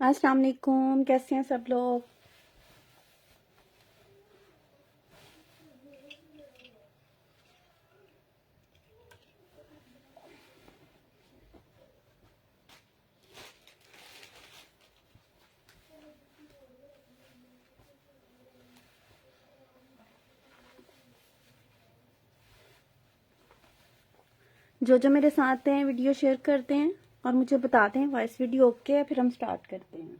अस्सलाम वालेकुम, कैसे हैं सब लोग। जो मेरे साथ हैं वीडियो शेयर करते हैं और मुझे बताते हैं वॉइस वीडियो ओके है, फिर हम स्टार्ट करते हैं।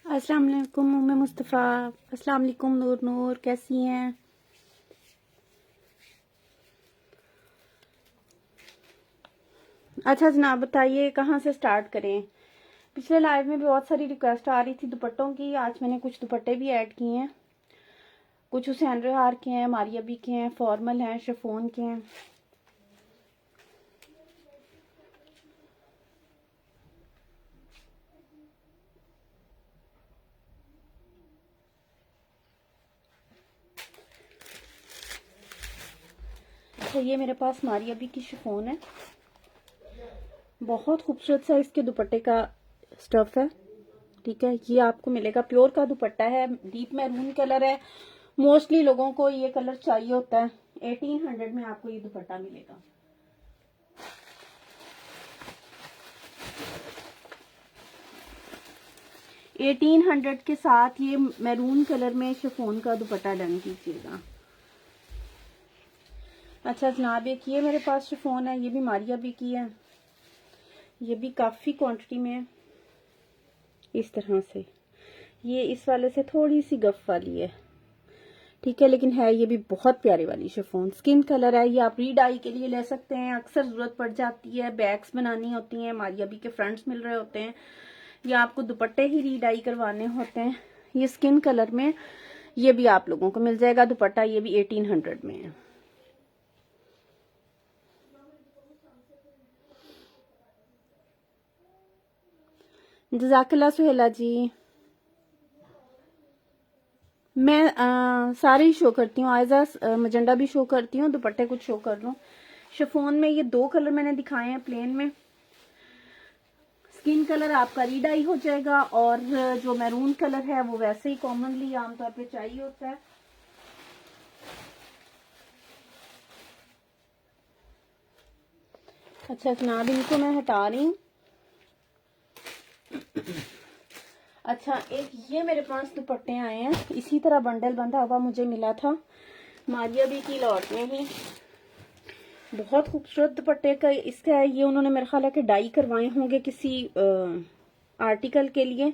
अस्सलाम वालेकुम उम्मे मुस्तफ़ा। अस्सलाम वालेकुम नूर नूर, कैसी हैं। अच्छा जनाब, बताइए कहाँ से स्टार्ट करें। पिछले लाइव में भी बहुत सारी रिक्वेस्ट आ रही थी दुपट्टों की। आज मैंने कुछ दुपट्टे भी ऐड किए हैं। कुछ हुसैन रेहार के हैं, मारिया बी के हैं, फॉर्मल हैं, शिफॉन के हैं। तो ये मेरे पास मारिया बी की शिफॉन है। बहुत खूबसूरत सा इसके दुपट्टे का स्टफ है। ठीक है, ये आपको मिलेगा, प्योर का दुपट्टा है, डीप मैरून कलर है। मोस्टली लोगों को ये कलर चाहिए होता है। 1800 में आपको ये दुपट्टा मिलेगा। $1800 के साथ ये मैरून कलर में शिफॉन का दुपट्टा डन कीजिएगा। अच्छा जनाब, एक ये मेरे पास शिफॉन है, ये भी मारिया बी की है। ये भी काफी क्वांटिटी में है। इस तरह से ये इस वाले से थोड़ी सी गफ वाली है, ठीक है, लेकिन है ये भी बहुत प्यारी वाली शिफॉन। स्किन कलर है, ये आप रीडाई के लिए ले सकते हैं। अक्सर जरूरत पड़ जाती है, बैग्स बनानी होती हैं, मारिया बी के फ्रंट्स मिल रहे होते हैं, या आपको दुपट्टे ही रीडाई करवाने होते हैं। ये स्किन कलर में ये भी आप लोगों को मिल जाएगा दुपट्टा। ये भी 1800 में है। जज़ाकल्ला सुहेला जी। मैं सारे ही शो करती हूँ, आयजा मजेंडा भी शो करती हूँ, दुपट्टे कुछ शो कर लूँ। शिफॉन में ये 2 कलर मैंने दिखाए हैं प्लेन में। स्किन कलर आपका रीडाई हो जाएगा, और जो मैरून कलर है वो वैसे ही कॉमनली आमतौर पे चाहिए होता है। अच्छा जनाब, इनको मैं हटा रही हूँ। अच्छा, एक ये मेरे पास दुपट्टे आए हैं, इसी तरह बंडल बंधा हुआ मुझे मिला था मारिया बी की लॉट में ही। बहुत खूबसूरत दुपट्टे का इसका है। ये उन्होंने मेरे ख्याल है कि डाई करवाए होंगे किसी आर्टिकल के लिए।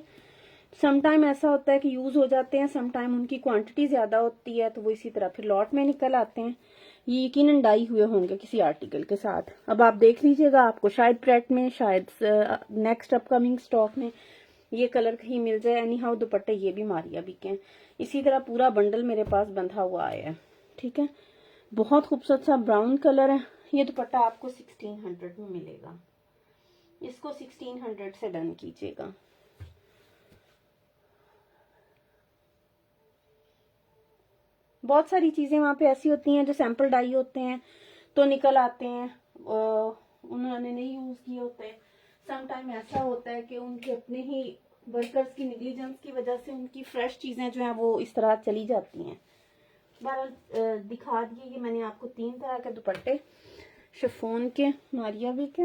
समटाइम ऐसा होता है कि यूज हो जाते हैं, समटाइम उनकी क्वांटिटी ज्यादा होती है, तो वो इसी तरह फिर लॉट में निकल आते हैं। ये यकीनन डाई हुए होंगे किसी आर्टिकल के साथ। अब आप देख लीजिएगा, आपको शायद प्रेट में, शायद नेक्स्ट अपकमिंग स्टॉक में ये कलर कहीं मिल जाए। एनी हाउ दुपट्टे ये भी मारिया बी के हैं। इसी तरह पूरा बंडल मेरे पास बंधा हुआ आया है। ठीक है, बहुत खूबसूरत सा ब्राउन कलर है। ये दुपट्टा आपको 1600 में मिलेगा। इसको 1600 से डन कीजिएगा। बहुत सारी चीजें वहां पे ऐसी होती हैं जो सैंपल डाई होते हैं तो निकल आते हैं, उन्होंने नहीं यूज किए होते। समटाइम ऐसा होता है कि उनके अपने ही वर्कर्स की निगलिजेंस की वजह से उनकी फ्रेश चीजें जो हैं वो इस तरह चली जाती हैं। बहरहाल दिखा दिए ये मैंने आपको 3 तरह के दुपट्टे, शिफॉन के, मारिया बी के।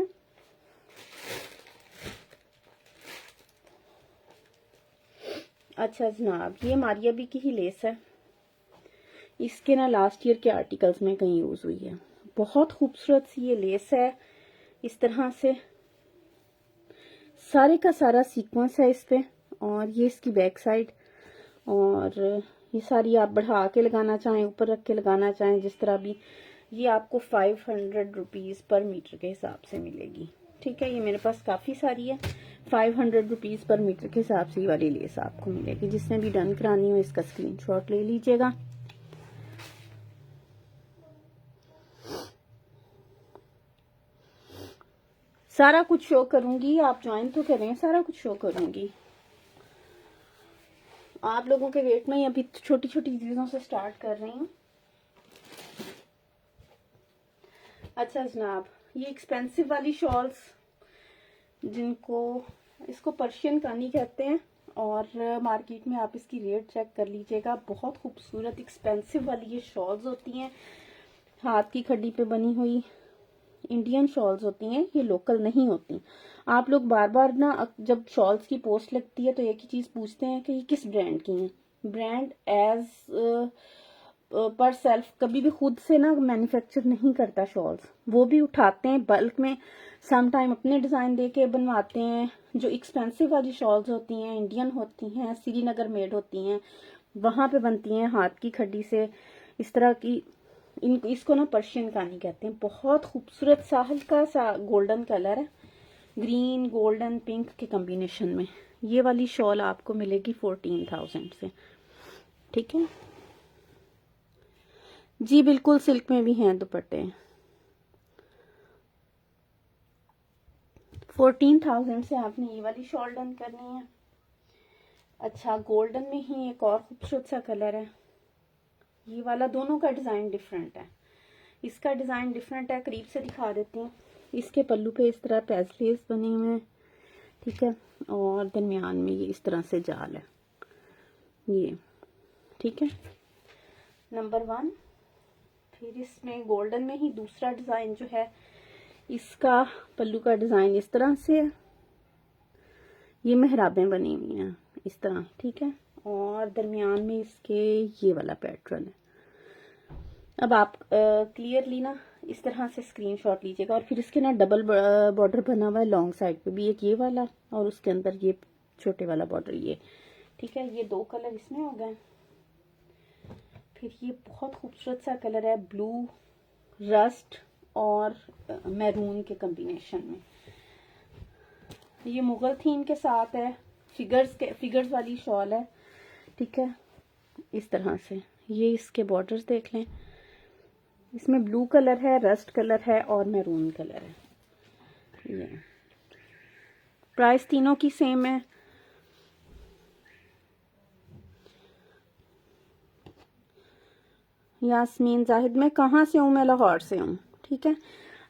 अच्छा जनाब, ये मारिया बी की ही लेस है। इसके ना लास्ट ईयर के आर्टिकल्स में कहीं यूज हुई है। बहुत खूबसूरत सी ये लेस है। इस तरह से सारे का सारा सीक्वेंस है इस पे, और ये इसकी बैक साइड, और ये सारी आप बढ़ा के लगाना चाहें, ऊपर रख के लगाना चाहें, जिस तरह भी। ये आपको 500 रुपीज़ पर मीटर के हिसाब से मिलेगी। ठीक है, ये मेरे पास काफ़ी सारी है। 500 रुपीज़ पर मीटर के हिसाब से ये वाली लेस आपको मिलेगी। जिसने भी डन करानी हो इसका स्क्रीनशॉट ले लीजिएगा। सारा कुछ शो करूंगी, आप ज्वाइन तो करें, सारा कुछ शो करूंगी। आप लोगों के वेट में ही अभी छोटी छोटी चीजों से स्टार्ट कर रही हूँ। अच्छा जनाब, ये एक्सपेंसिव वाली शॉल्स, जिनको इसको पर्शियन कानी कहते हैं, और मार्केट में आप इसकी रेट चेक कर लीजिएगा। बहुत खूबसूरत एक्सपेंसिव वाली ये शॉल्स होती हैं, हाथ की खड्डी पे बनी हुई इंडियन शॉल्स होती हैं, ये लोकल नहीं होती। आप लोग बार बार ना जब शॉल्स की पोस्ट लगती है तो एक ही चीज पूछते हैं कि ये किस ब्रांड की हैं। ब्रांड एज पर सेल्फ कभी भी खुद से ना मैन्युफैक्चर नहीं करता शॉल्स, वो भी उठाते हैं बल्क में, सम टाइम अपने डिजाइन दे के बनवाते हैं। जो एक्सपेंसिव वाली शॉल्स होती हैं इंडियन होती हैं, श्रीनगर मेड होती हैं, वहां पे बनती हैं हाथ की खड्डी से इस तरह की। इसको ना पर्शियन कानी कहते हैं। बहुत खूबसूरत सा हल्का सा गोल्डन कलर है, ग्रीन गोल्डन पिंक के कॉम्बिनेशन में। ये वाली शॉल आपको मिलेगी 14,000 से। ठीक है जी, बिल्कुल सिल्क में भी हैं दुपट्टे। 14,000 से आपने ये वाली शॉल डन करनी है। अच्छा, गोल्डन में ही एक और खूबसूरत सा कलर है, ये वाला। दोनों का डिजाइन डिफरेंट है, इसका डिजाइन डिफरेंट है, करीब से दिखा देती हूँ। इसके पल्लू पे इस तरह पैसलेस बने हुए हैं, ठीक है, और दरमियान में ये इस तरह से जाल है ये। ठीक है, नंबर 1। फिर इसमें गोल्डन में ही दूसरा डिजाइन जो है, इसका पल्लू का डिजाइन इस तरह से है, ये मेहराबें बनी हुई हैं इस तरह। ठीक है, और दरमियान में इसके ये वाला पैटर्न है। अब आप क्लियरली ना इस तरह से स्क्रीनशॉट लीजिएगा, और फिर इसके ना डबल बॉर्डर बना हुआ है लॉन्ग साइड पे भी, एक ये वाला और उसके अंदर ये छोटे वाला बॉर्डर ये। ठीक है, ये 2 कलर इसमें हो गए। फिर ये बहुत खूबसूरत सा कलर है, ब्लू रस्ट और मैरून के कॉम्बिनेशन में। ये मुगल थीम के साथ है, फिगर्स वाली शॉल है। ठीक है, इस तरह से ये इसके बॉर्डर्स देख लें, इसमें ब्लू कलर है, रस्ट कलर है और मैरून कलर है। ये प्राइस तीनों की सेम है। यास्मीन जाहिद, मैं कहाँ से हूँ? मैं लाहौर से हूँ। ठीक है,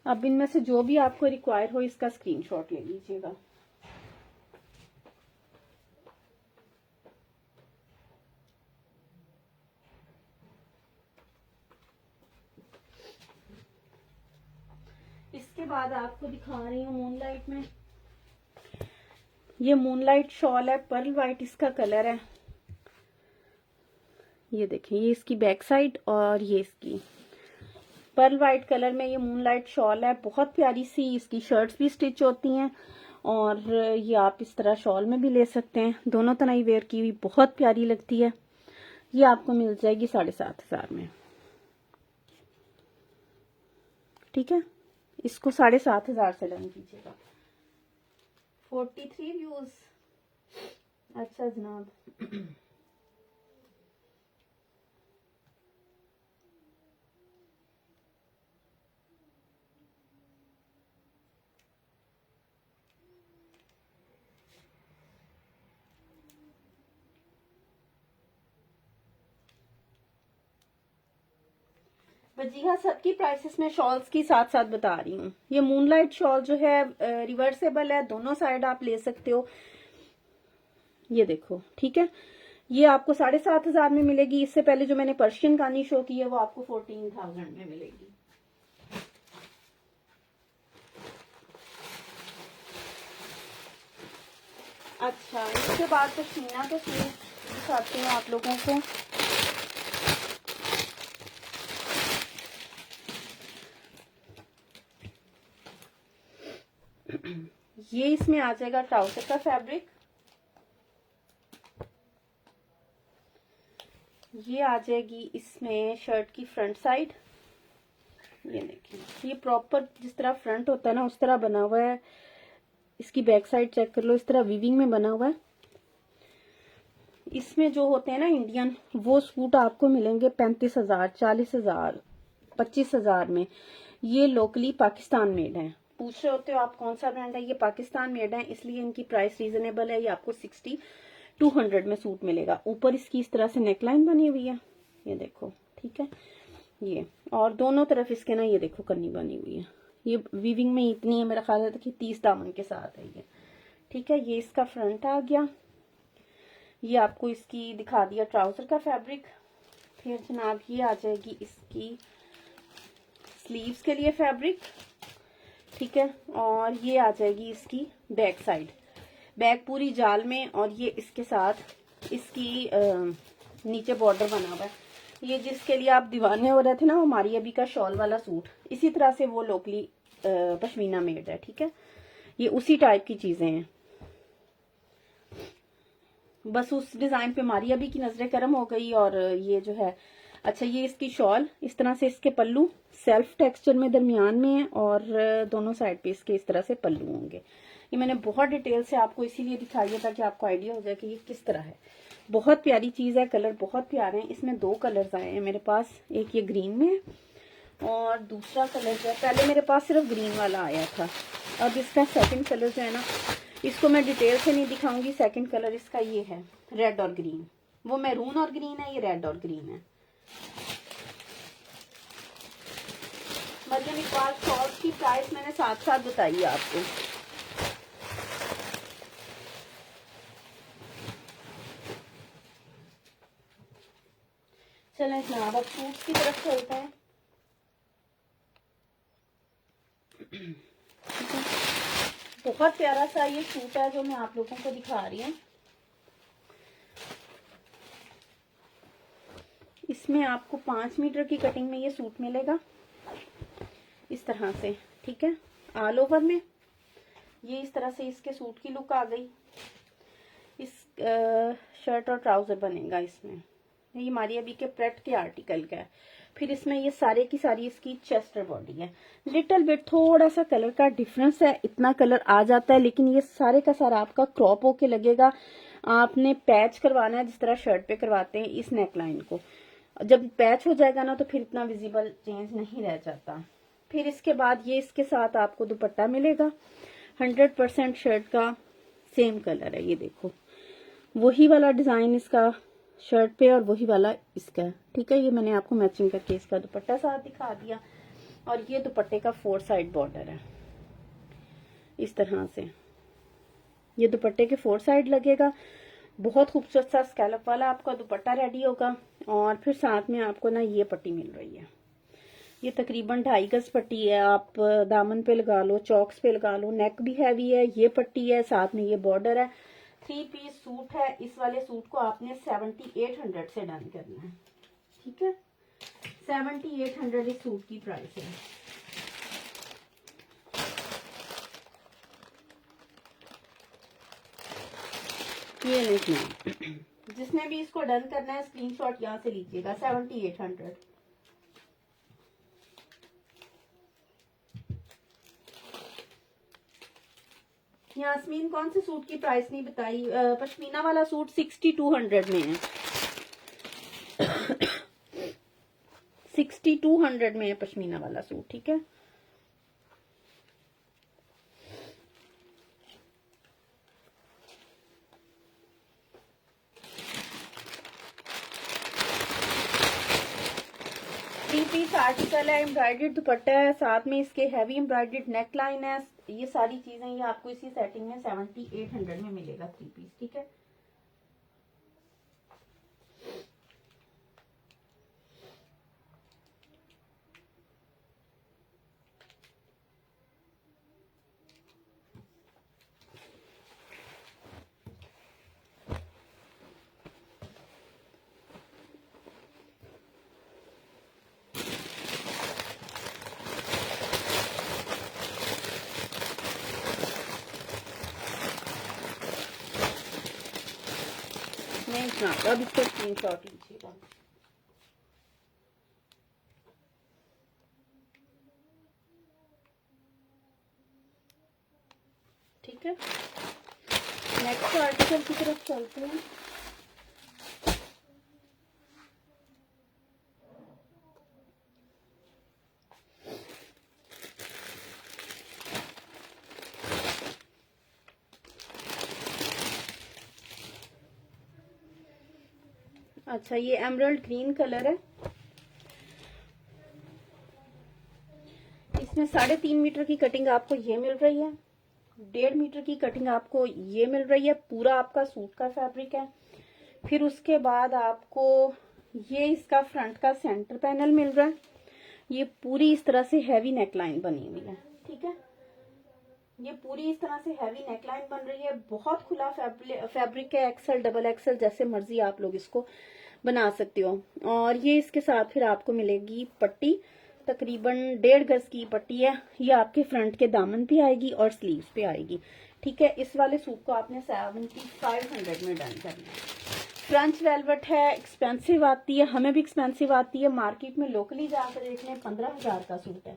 अब इनमें से जो भी आपको रिक्वायर हो इसका स्क्रीनशॉट ले लीजिएगा। इसके बाद आपको दिखा रही हूँ मूनलाइट में। ये मूनलाइट शॉल है, पर्ल वाइट इसका कलर है। ये देखें, ये इसकी बैक साइड और ये इसकी पर्ल वाइट कलर में ये मूनलाइट शॉल है। बहुत प्यारी सी इसकी शर्ट्स भी स्टिच होती हैं, और ये आप इस तरह शॉल में भी ले सकते हैं। दोनों तरह ही वेयर की हुई बहुत प्यारी लगती है। ये आपको मिल जाएगी 7,500 में। ठीक है, इसको 7,500 से डन कीजिएगा। 43 व्यूज। अच्छा जनाब, वजीहा सबकी प्राइसेस में शॉल्स की साथ साथ बता रही हूँ। ये मूनलाइट शॉल जो है रिवर्सेबल है, दोनों साइड आप ले सकते हो। ये देखो, ठीक है, ये आपको 7,500 में मिलेगी। इससे पहले जो मैंने पर्शियन कानी शो की है वो आपको 14,000 में मिलेगी। अच्छा, इसके बाद पश्मीना के सूट दिखाते हैं आप लोगों को। ये इसमें आ जाएगा ट्राउजर का फैब्रिक, ये आ जाएगी इसमें शर्ट की फ्रंट साइड। ये देखिए, ये प्रॉपर जिस तरह फ्रंट होता है ना उस तरह बना हुआ है। इसकी बैक साइड चेक कर लो, इस तरह वीविंग में बना हुआ है। इसमें जो होते हैं ना इंडियन, वो सूट आपको मिलेंगे 35,000, 40,000, 25,000 में। ये लोकली पाकिस्तान मेड है। पूछ रहे होते हो आप कौन सा ब्रांड है, ये पाकिस्तान मेड है, इसलिए इनकी प्राइस रीजनेबल है। ये आपको 60-200 में सूट मिलेगा। ऊपर इसकी इस तरह से नेकलाइन बनी हुई है, ये देखो, ठीक है। ये और दोनों तरफ इसके ना ये देखो कन्नी बनी हुई है। ये वीविंग में इतनी है, मेरा ख्याल है कि 30 दामन के साथ है ये, ठीक है। ये इसका फ्रंट आ गया। ये आपको इसकी दिखा दिया ट्राउजर का फैब्रिक। फिर जनाब ये आ जाएगी इसकी स्लीव्स के लिए फैब्रिक, ठीक है। और ये आ जाएगी इसकी बैक साइड, बैक पूरी जाल में, और ये इसके साथ इसकी नीचे बॉर्डर बना हुआ है। ये जिसके लिए आप दीवाने हो रहे थे ना, हमारी अभी का शॉल वाला सूट, इसी तरह से वो लोकली पश्मीना मेड है, ठीक है। ये उसी टाइप की चीजें हैं, बस उस डिजाइन पे हमारी अभी की नजरें गर्म हो गई। और ये जो है, अच्छा ये इसकी शॉल, इस तरह से इसके पल्लू सेल्फ टेक्सचर में दरमियान में है, और दोनों साइड पे इसके इस तरह से पल्लू होंगे। ये मैंने बहुत डिटेल से आपको इसीलिए दिखाई है ताकि आपको आइडिया हो जाए कि ये किस तरह है। बहुत प्यारी चीज है, कलर बहुत प्यारे हैं। इसमें 2 कलर्स आए हैं मेरे पास, एक ये ग्रीन में है और दूसरा कलर जो है, पहले मेरे पास सिर्फ ग्रीन वाला आया था। अब इसका सेकंड कलर जो है ना, इसको मैं डिटेल से नहीं दिखाऊंगी। सेकंड कलर इसका ये है, रेड और ग्रीन। वो मैरून और ग्रीन है, ये रेड और ग्रीन है। मरियम इकबाल शॉर्ट्स की प्राइस मैंने साथ साथ बताई है आपको। चलें जनाब, अब सूट की तरफ चलते हैं। बहुत प्यारा सा ये सूट है जो मैं आप लोगों को दिखा रही हूँ। इसमें आपको 5 मीटर की कटिंग में ये सूट मिलेगा इस तरह से, ठीक है। ऑल ओवर में ये इस तरह से इसके सूट की लुक आ गई। इस शर्ट और ट्राउजर बनेगा इसमें। ये हमारी अभी के प्रेट के आर्टिकल का है। फिर इसमें ये सारे की सारी इसकी चेस्ट बॉडी है। लिटिल बिट थोड़ा सा कलर का डिफरेंस है, इतना कलर आ जाता है, लेकिन ये सारे का सारा आपका क्रॉप होके लगेगा। आपने पैच करवाना है जिस तरह शर्ट पे करवाते हैं इस नेकलाइन को। जब पैच हो जाएगा ना तो फिर इतना विजिबल चेंज नहीं रह जाता। फिर इसके बाद ये इसके साथ आपको दुपट्टा मिलेगा। 100% शर्ट का सेम कलर है, ये देखो, वही वाला डिजाइन इसका शर्ट पे और वही वाला इसका, ठीक है। ये मैंने आपको मैचिंग करके इसका दुपट्टा साथ दिखा दिया। और ये दुपट्टे का 4 साइड बॉर्डर है इस तरह से। ये दुपट्टे के 4 साइड लगेगा। बहुत खूबसूरत सा स्कैलप वाला आपका दुपट्टा रेडी होगा। और फिर साथ में आपको ना ये पट्टी मिल रही है, ये तकरीबन 2.5 गज पट्टी है। आप दामन पे लगा लो, चौक्स पे लगा लो। नेक भी हैवी है, ये पट्टी है, साथ में ये बॉर्डर है। 3 पीस सूट है। इस वाले सूट को आपने 7800 से डन करना है, ठीक है। 7800 इस सूट की प्राइस है। ये लिखना, जिसने भी इसको डन करना है स्क्रीनशॉट यहाँ से लीजिएगा। 7800। यास्मीन कौन से सूट की प्राइस नहीं बताई? पश्मीना वाला सूट 6200 में है। 6200 में है पश्मीना वाला सूट, ठीक है। पीस आर्टिकल है, एम्ब्रॉयडर्ड दुपट्टा है, साथ में इसके हैवी एम्ब्रॉयडर्ड नेक लाइन है। ये सारी चीजें ये आपको इसी सेटिंग में 7800 में मिलेगा 3 पीस, ठीक है। देखना होगा। अब इसका स्क्रीनशॉट लीजिएगा। ठीक है, नेक्स्ट आर्टिकल की तरफ चलते हैं। अच्छा, ये एमरल्ड ग्रीन कलर है। इसमें 3.5 मीटर की कटिंग आपको ये मिल रही है, 1.5 मीटर की कटिंग आपको ये मिल रही है। पूरा आपका सूट का फैब्रिक है। फिर उसके बाद आपको ये इसका फ्रंट का सेंटर पैनल मिल रहा है। ये पूरी इस तरह से हैवी नेकलाइन बनी हुई है। ठीक है, ये पूरी इस तरह से हैवी नेकलाइन बन रही है। बहुत खुला फैब्रिक है, एक्सेल डबल एक्सेल जैसे मर्जी आप लोग इसको बना सकते हो। और ये इसके साथ फिर आपको मिलेगी पट्टी, तकरीबन 1.5 गज की पट्टी है। ये आपके फ्रंट के दामन पे आएगी और स्लीव्स पे आएगी। ठीक है, इस वाले सूट को आपने 7500 में डन करना है। फ्रेंच वेलवेट है, एक्सपेंसिव आती है, हमें भी एक्सपेंसिव आती है। मार्केट में लोकली जाकर देख लें 15,000 का सूट है,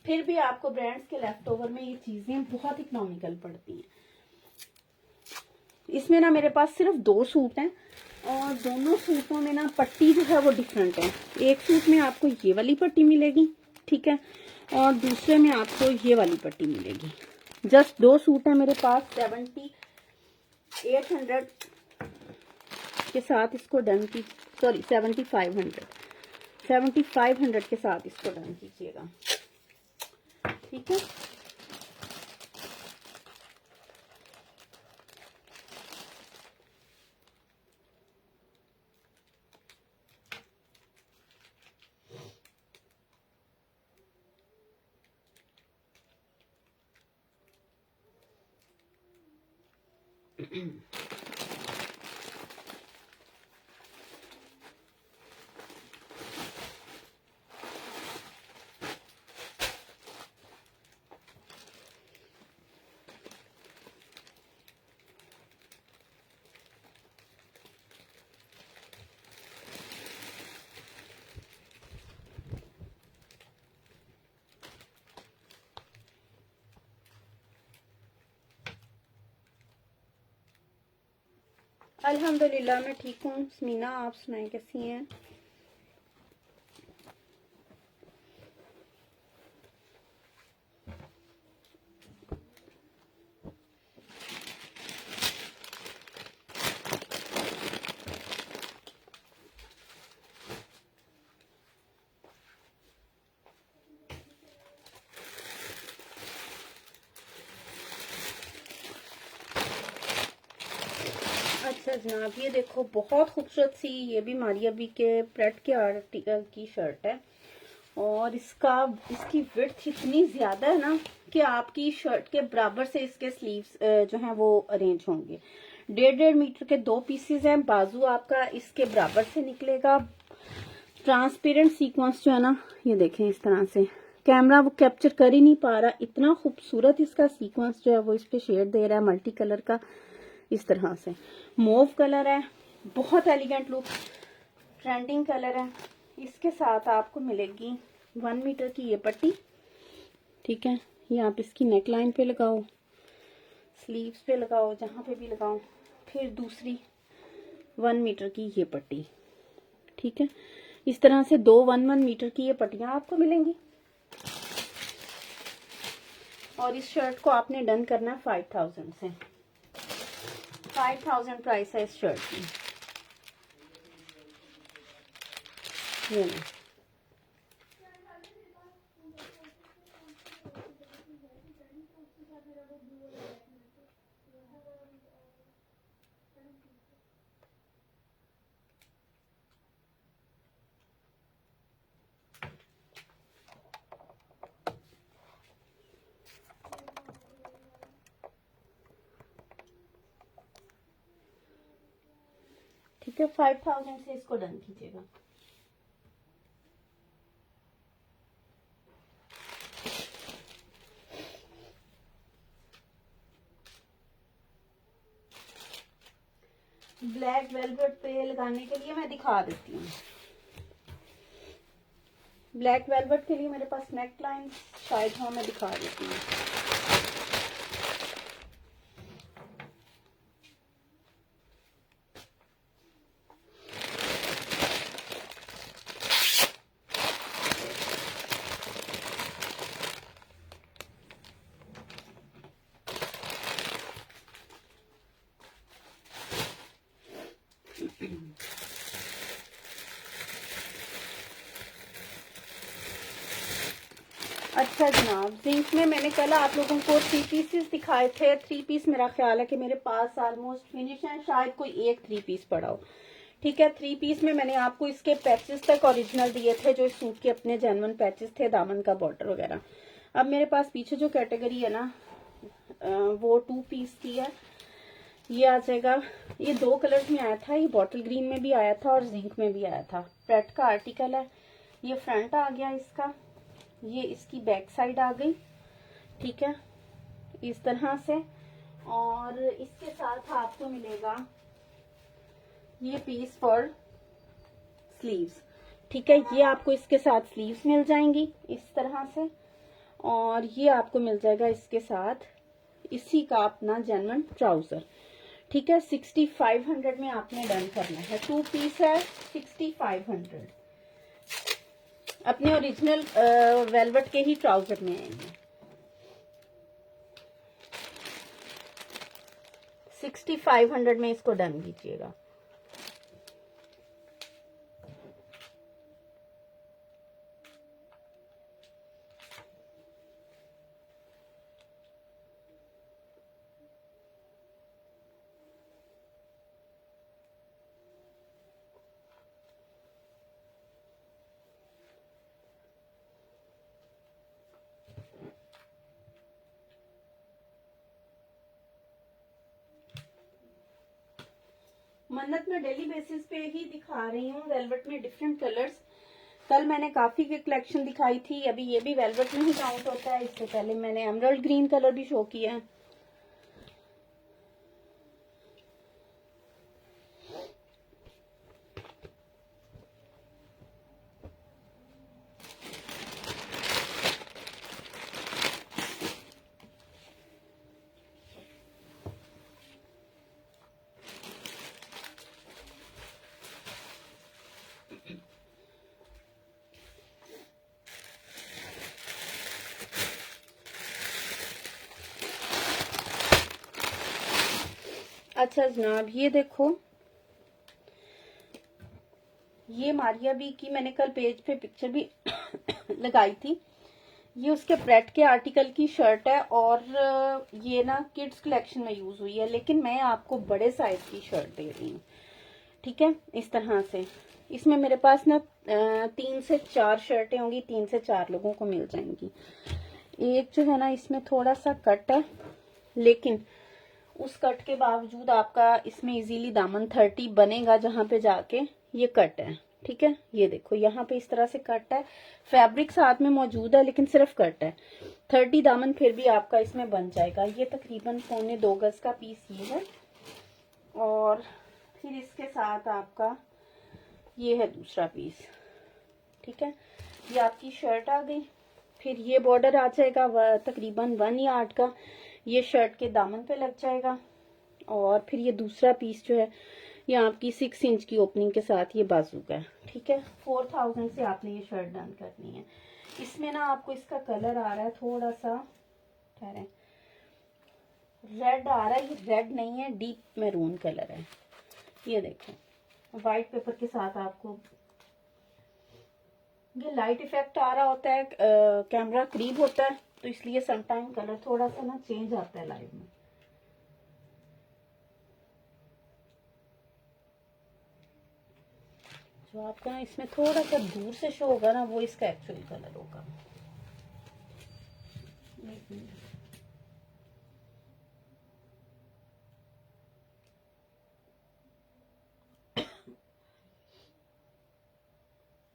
फिर भी आपको ब्रांड्स के लेफ्ट ओवर में ये चीजें बहुत इकोनॉमिकल पड़ती हैं। इसमें ना मेरे पास सिर्फ 2 सूट हैं और दोनों सूटों में ना पट्टी जो है वो डिफरेंट है। एक सूट में आपको ये वाली पट्टी मिलेगी, ठीक है, और दूसरे में आपको ये वाली पट्टी मिलेगी। जस्ट 2 सूट है मेरे पास। 7800 के साथ इसको डन की, सॉरी 7500 के साथ इसको डन कीजिएगा। ठीक है, अल्हम्दुलिल्लाह मैं ठीक हूँ। स्मीना आप सुनाएं कैसी हैं? अच्छा जनाब, ये देखो बहुत खूबसूरत सी, ये भी मारिया बी के प्रेट के आर्टिकल की शर्ट है और इसकी विड्थ इतनी ज्यादा है ना कि आपकी शर्ट के बराबर से इसके स्लीव्स जो हैं वो अरेंज होंगे। 1.5 मीटर के 2 पीसेज हैं। बाजू आपका इसके बराबर से निकलेगा। ट्रांसपेरेंट सीक्वेंस जो है ना, ये देखें इस तरह से, कैमरा वो कैप्चर कर ही नहीं पा रहा, इतना खूबसूरत इसका सीक्वेंस जो है वो इस पे शेड दे रहा है मल्टी कलर का। इस तरह से मोव कलर है, बहुत एलिगेंट लुक, ट्रेंडिंग कलर है। इसके साथ आपको मिलेगी 1 मीटर की ये पट्टी। ठीक है, ये आप इसकी नेक लाइन पे लगाओ, स्लीव्स पे लगाओ, जहां पे भी लगाओ। फिर दूसरी 1 मीटर की ये पट्टी। ठीक है, इस तरह से 2 1-1 मीटर की ये पट्टियां आपको मिलेंगी। और इस शर्ट को आपने डन करना है 5000 से। 5000 प्राइस है इस शर्ट की। ये नहीं, ठीक है, 5000 से इसको डन कीजिएगा। ब्लैक वेलवेट पे लगाने के लिए मैं दिखा देती हूँ। ब्लैक वेलवेट के लिए मेरे पास नेक लाइन शायद हाँ, मैं दिखा देती हूँ। अच्छा जनाब, जिंक में मैंने कल आप लोगों को 3 पीसेस दिखाए थे। 3 पीस मेरा ख्याल है कि मेरे पास ऑलमोस्ट फिनिश है, शायद कोई एक 3 पीस पड़ा हो। ठीक है, 3 पीस में मैंने आपको इसके पैचेस तक ओरिजिनल दिए थे, जो इस सूट के अपने जेन्युइन पैचेस थे, दामन का बॉर्डर वगैरह। अब मेरे पास पीछे जो कैटेगरी है ना, वो 2 पीस की है। ये आ जाएगा, ये 2 कलर्स में आया था, ये बॉटल ग्रीन में भी आया था और जिंक में भी आया था। प्रेट का आर्टिकल है। ये फ्रंट आ गया इसका, ये इसकी बैक साइड आ गई। ठीक है, इस तरह से। और इसके साथ आपको मिलेगा ये पीस फॉर स्लीव्स। ठीक है, ये आपको इसके साथ स्लीव्स मिल जाएंगी इस तरह से। और ये आपको मिल जाएगा इसके साथ इसी का अपना जेन्युइन ट्राउजर। ठीक है, 6500 में आपने डन करना है। 2 पीस है, 6500 अपने ओरिजिनल वेलवेट के ही ट्राउजर में आएंगे। 6500 में इसको डन कीजिएगा। मन्नत में डेली बेसिस पे ही दिखा रही हूँ, वेलवेट में डिफरेंट कलर्स। कल मैंने काफी की कलेक्शन दिखाई थी, अभी ये भी वेलवेट में ही काउंट होता है। इससे पहले मैंने एमराल्ड ग्रीन कलर भी शो किया है। अच्छा जनाब, ये देखो, ये मारिया बी की मैंने कल पेज पे पिक्चर भी लगाई थी। ये उसके प्रेट के आर्टिकल की शर्ट है और ये ना किड्स कलेक्शन में यूज हुई है, लेकिन मैं आपको बड़े साइज की शर्ट दे रही हूँ। ठीक है, इस तरह से। इसमें मेरे पास ना 3 से 4 शर्टें होंगी, 3 से 4 लोगों को मिल जाएंगी। एक जो है ना, इसमें थोड़ा सा कट है, लेकिन उस कट के बावजूद आपका इसमें इजीली दामन 30 बनेगा, जहां पे जाके ये कट है। ठीक है, ये देखो यहाँ पे इस तरह से कट है, फैब्रिक साथ में मौजूद है लेकिन सिर्फ कट है। 30 दामन फिर भी आपका इसमें बन जाएगा। ये तकरीबन 1.25 गज का पीस ये है। और फिर इसके साथ आपका ये है दूसरा पीस। ठीक है, ये आपकी शर्ट आ गई। फिर ये बॉर्डर आ जाएगा तकरीबन 1 यार्ड का, ये शर्ट के दामन पे लग जाएगा। और फिर ये दूसरा पीस जो है, ये आपकी 6 इंच की ओपनिंग के साथ ये बाजू का है। ठीक है, 4000 से आपने ये शर्ट डन करनी है। इसमें ना आपको इसका कलर आ रहा है थोड़ा सा, ठहरे, रेड आ रहा है। ये रेड नहीं है, डीप मैरून कलर है। ये देखो, व्हाइट पेपर के साथ आपको ये लाइट इफेक्ट आ रहा होता है, कैमरा करीब होता है तो इसलिए समटाइम कलर थोड़ा सा ना चेंज आता है लाइव में। जो आपको ना इसमें थोड़ा सा दूर से शो होगा ना, वो इसका एक्चुअल कलर होगा।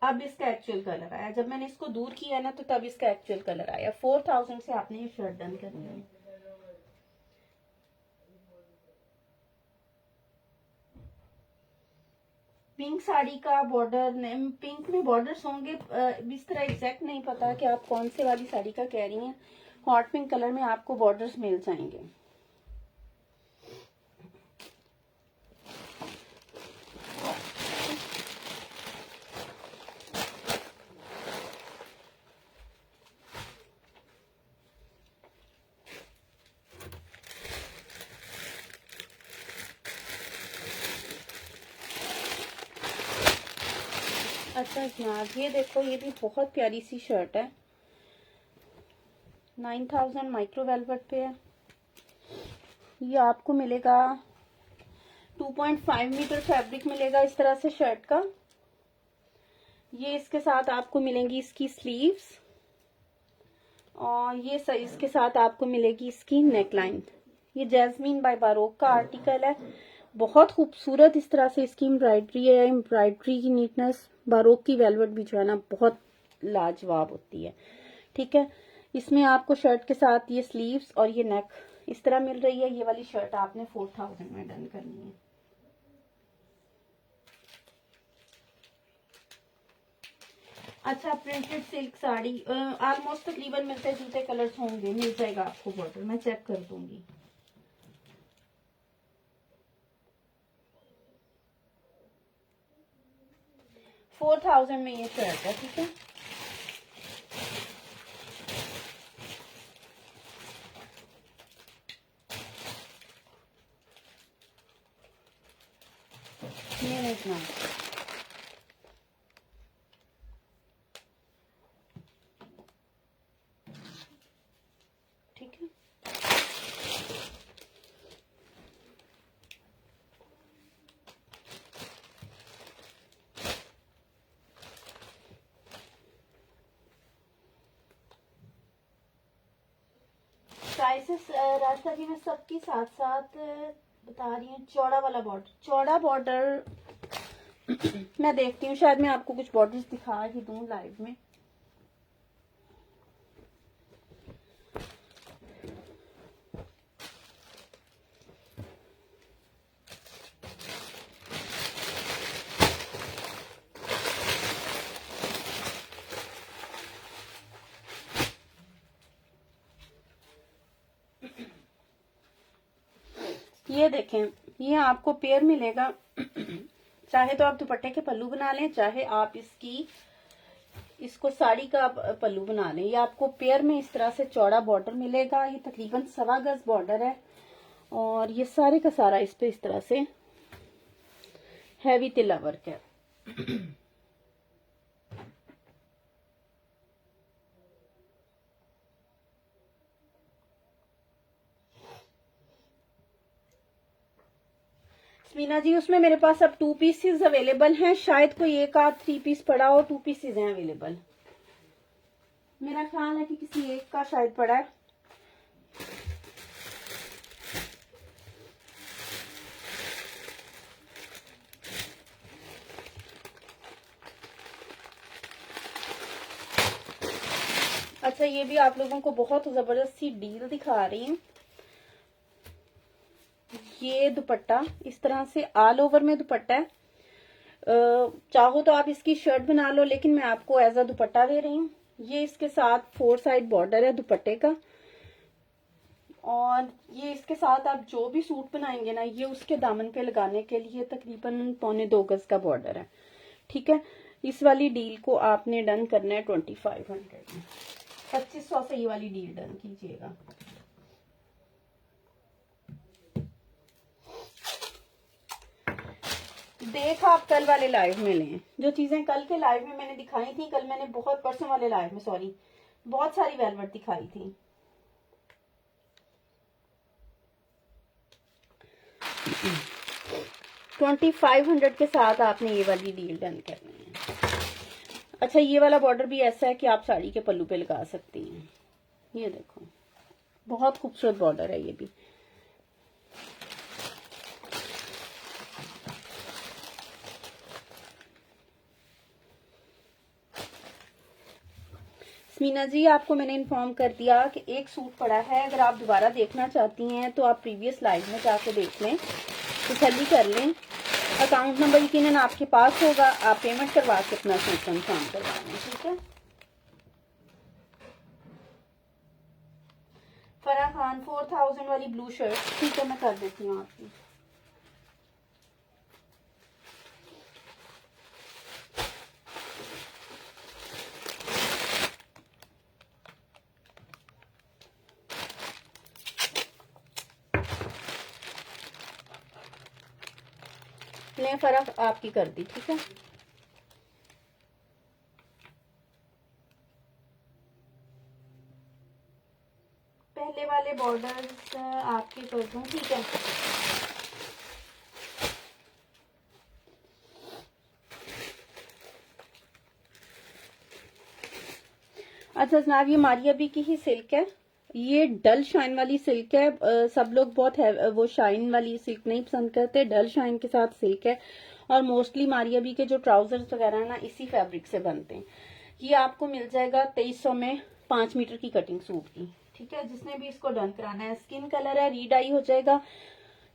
अब इसका एक्चुअल कलर आया, जब मैंने इसको दूर किया ना तो तब इसका एक्चुअल कलर आया। 4000 से आपने ये शर्ट डन करनी है। पिंक साड़ी का बॉर्डर, पिंक में बॉर्डर्स होंगे इस तरह एग्जैक्ट नहीं पता कि आप कौन से वाली साड़ी का कह रही हैं। हॉट पिंक कलर में आपको बॉर्डर्स मिल जाएंगे। अच्छा यहाँ ये देखो, ये भी बहुत प्यारी सी शर्ट है, 9000 माइक्रो वेलवेट पे है। ये आपको मिलेगा 2.5 मीटर फैब्रिक मिलेगा इस तरह से शर्ट का। ये इसके साथ आपको मिलेंगी इसकी स्लीव्स, और ये इसके साथ आपको मिलेगी इसकी नेकलाइन। ये जैस्मीन बाय बारोक का आर्टिकल है, बहुत खूबसूरत इस तरह से इसकी एम्ब्रॉयडरी है। एम्ब्रॉयडरी की नीटनेस, बारोक की वेलवेट भी जो है ना बहुत लाजवाब होती है। ठीक है, इसमें आपको शर्ट के साथ ये स्लीव्स और ये नेक इस तरह मिल रही है। ये वाली शर्ट आपने 4000 में डन करनी है। अच्छा, प्रिंटेड सिल्क साड़ी ऑलमोस्ट तकरीबन मिलते जुलते कलर्स होंगे, मिल जाएगा आपको बॉर्डर, मैं चेक कर दूंगी। 4000 में ये शर्ट है। ठीक है, ये देखना, ठीक है। साइजेस रास्ता जी मैं सबके साथ साथ बता रही हूँ। चौड़ा वाला बॉर्डर, चौड़ा बॉर्डर मैं देखती हूँ, शायद मैं आपको कुछ बॉर्डर्स दिखा ही दूँ लाइव में। ये देखें, ये आपको पेयर मिलेगा। चाहे तो आप दुपट्टे के पल्लू बना लें, चाहे आप इसको साड़ी का पल्लू बना लें। ये आपको पेयर में इस तरह से चौड़ा बॉर्डर मिलेगा। ये तकरीबन 1.25 गज बॉर्डर है, और ये सारे का सारा इस पे इस तरह से हैवी तिल्ला वर्क है। मीना जी, उसमें मेरे पास अब 2 पीसेस अवेलेबल हैं, शायद कोई एक आध 3 पीस पड़ा हो। 2 पीसेस हैं अवेलेबल, मेरा ख्याल है कि किसी एक का शायद पड़ा है। अच्छा, ये भी आप लोगों को बहुत जबरदस्त सी डील दिखा रही हूँ। ये दुपट्टा इस तरह से ऑल ओवर में दुपट्टा है। चाहो तो आप इसकी शर्ट बना लो, लेकिन मैं आपको एज अ दुपट्टा दे रही हूँ। ये इसके साथ 4 साइड बॉर्डर है दुपट्टे का, और ये इसके साथ आप जो भी सूट बनाएंगे ना, ये उसके दामन पे लगाने के लिए तकरीबन 1.25 गज का बॉर्डर है। ठीक है, इस वाली डील को आपने डन करना है 2500 में। 2500 से ये वाली डील डन कीजिएगा। देख आप कल वाले लाइव में लें, जो चीजें कल के लाइव में मैंने दिखाई थी। कल मैंने परसों वाले लाइव में सॉरी बहुत सारी वेलवेट दिखाई थी। $2500 के साथ आपने ये वाली डील डन करनी है। अच्छा, ये वाला बॉर्डर भी ऐसा है कि आप साड़ी के पल्लू पे लगा सकती हैं। ये देखो, बहुत खूबसूरत बॉर्डर है ये भी। मीना जी, आपको मैंने इन्फॉर्म कर दिया कि एक सूट पड़ा है। अगर आप दोबारा देखना चाहती हैं तो आप प्रीवियस लाइव में जाके देख लें, तसल्ली कर लें। अकाउंट नंबर यकीनन आपके पास होगा, आप पेमेंट करवा के अपना सूट कंफर्म करवा लें। ठीक है। फराह खान 4000 वाली ब्लू शर्ट, ठीक है मैं कर देती हूँ आपकी। ले फराह आपकी कर दी। ठीक है। पहले वाले बॉर्डर्स आपके कर दूं। ठीक है। अच्छा जनाब, ये मारिया बी की ही सिल्क है, ये डल शाइन वाली सिल्क है। सब लोग बहुत है वो शाइन वाली सिल्क नहीं पसंद करते, डल शाइन के साथ सिल्क है। और मोस्टली मारिया बी के जो ट्राउजर्स वगैरह है ना इसी फैब्रिक से बनते हैं। ये आपको मिल जाएगा 2300 में 5 मीटर की कटिंग सूट की। ठीक है। जिसने भी इसको डन कराना है, स्किन कलर है, रीडाई हो जाएगा।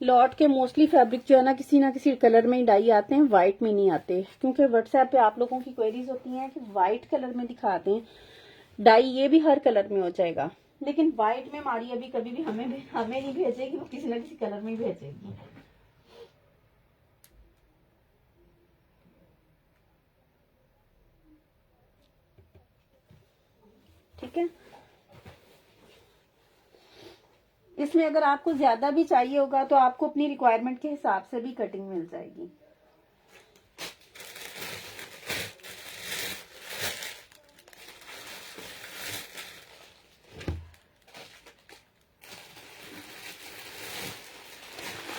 लॉट के मोस्टली फैब्रिक जो है ना किसी कलर में ही डाई आते हैं, व्हाइट में नहीं आते, क्योंकि व्हाट्सएप पे आप लोगों की क्वेरीज होती हैं कि व्हाइट कलर में दिखाते हैं डाई, ये भी हर कलर में हो जाएगा, लेकिन व्हाइट में मारी अभी कभी भी हमें नहीं भेजेगी, वो किसी न किसी कलर में ही भेजेगी। ठीक है। इसमें अगर आपको ज्यादा भी चाहिए होगा तो आपको अपनी रिक्वायरमेंट के हिसाब से भी कटिंग मिल जाएगी।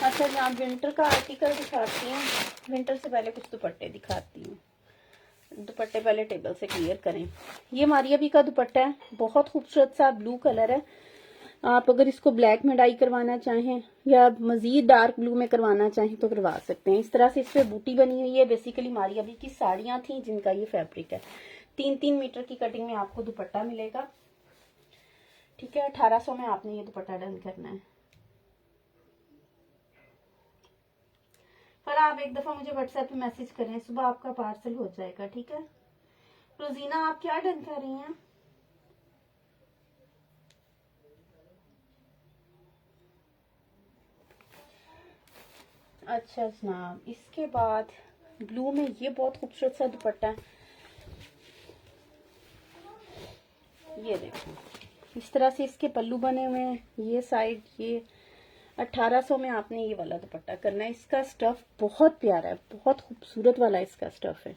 अच्छा जहाँ विंटर का आर्टिकल दिखाती हूँ, विंटर से पहले कुछ दुपट्टे दिखाती हूँ। दुपट्टे पहले टेबल से क्लियर करें। ये मारिया बी का दुपट्टा है, बहुत खूबसूरत सा ब्लू कलर है। आप अगर इसको ब्लैक में डाई करवाना चाहें या मजीद डार्क ब्लू में करवाना चाहें तो करवा सकते हैं। इस तरह से इस पे बूटी बनी हुई है। बेसिकली मारिया बी की साड़ियां थी जिनका ये फैब्रिक है। 3-3 मीटर की कटिंग में आपको दुपट्टा मिलेगा। ठीक है। 1800 में आपने ये दुपट्टा डन करना है। पर आप एक दफा मुझे व्हाट्सएप पे मैसेज करें, सुबह आपका पार्सल हो जाएगा। ठीक है। रोजीना आप क्या डन कर रही हैं? अच्छा जनाब, इसके बाद ब्लू में ये बहुत खूबसूरत सा दुपट्टा है। ये देखो इस तरह से इसके पल्लू बने हुए हैं, ये साइड, ये 1800 में आपने ये वाला दुपट्टा करना है। इसका स्टफ बहुत प्यारा है, बहुत खूबसूरत वाला इसका स्टफ है।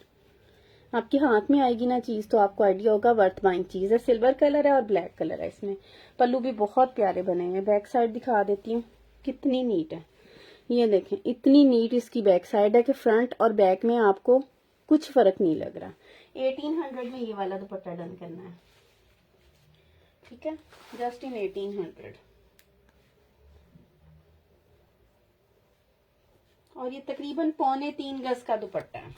आपके हाथ में आएगी ना चीज तो आपको आइडिया होगा वर्थ बाइंग चीज है। सिल्वर कलर है और ब्लैक कलर है इसमें। पल्लू भी बहुत प्यारे बने हैं। बैक साइड दिखा देती हूँ कितनी नीट है। ये देखें इतनी नीट इसकी बैक साइड है कि फ्रंट और बैक में आपको कुछ फर्क नहीं लग रहा। 1800 में ये वाला दुपट्टा डन करना है। ठीक है। Just in 1800। और ये तकरीबन 3.25 गज का दुपट्टा है।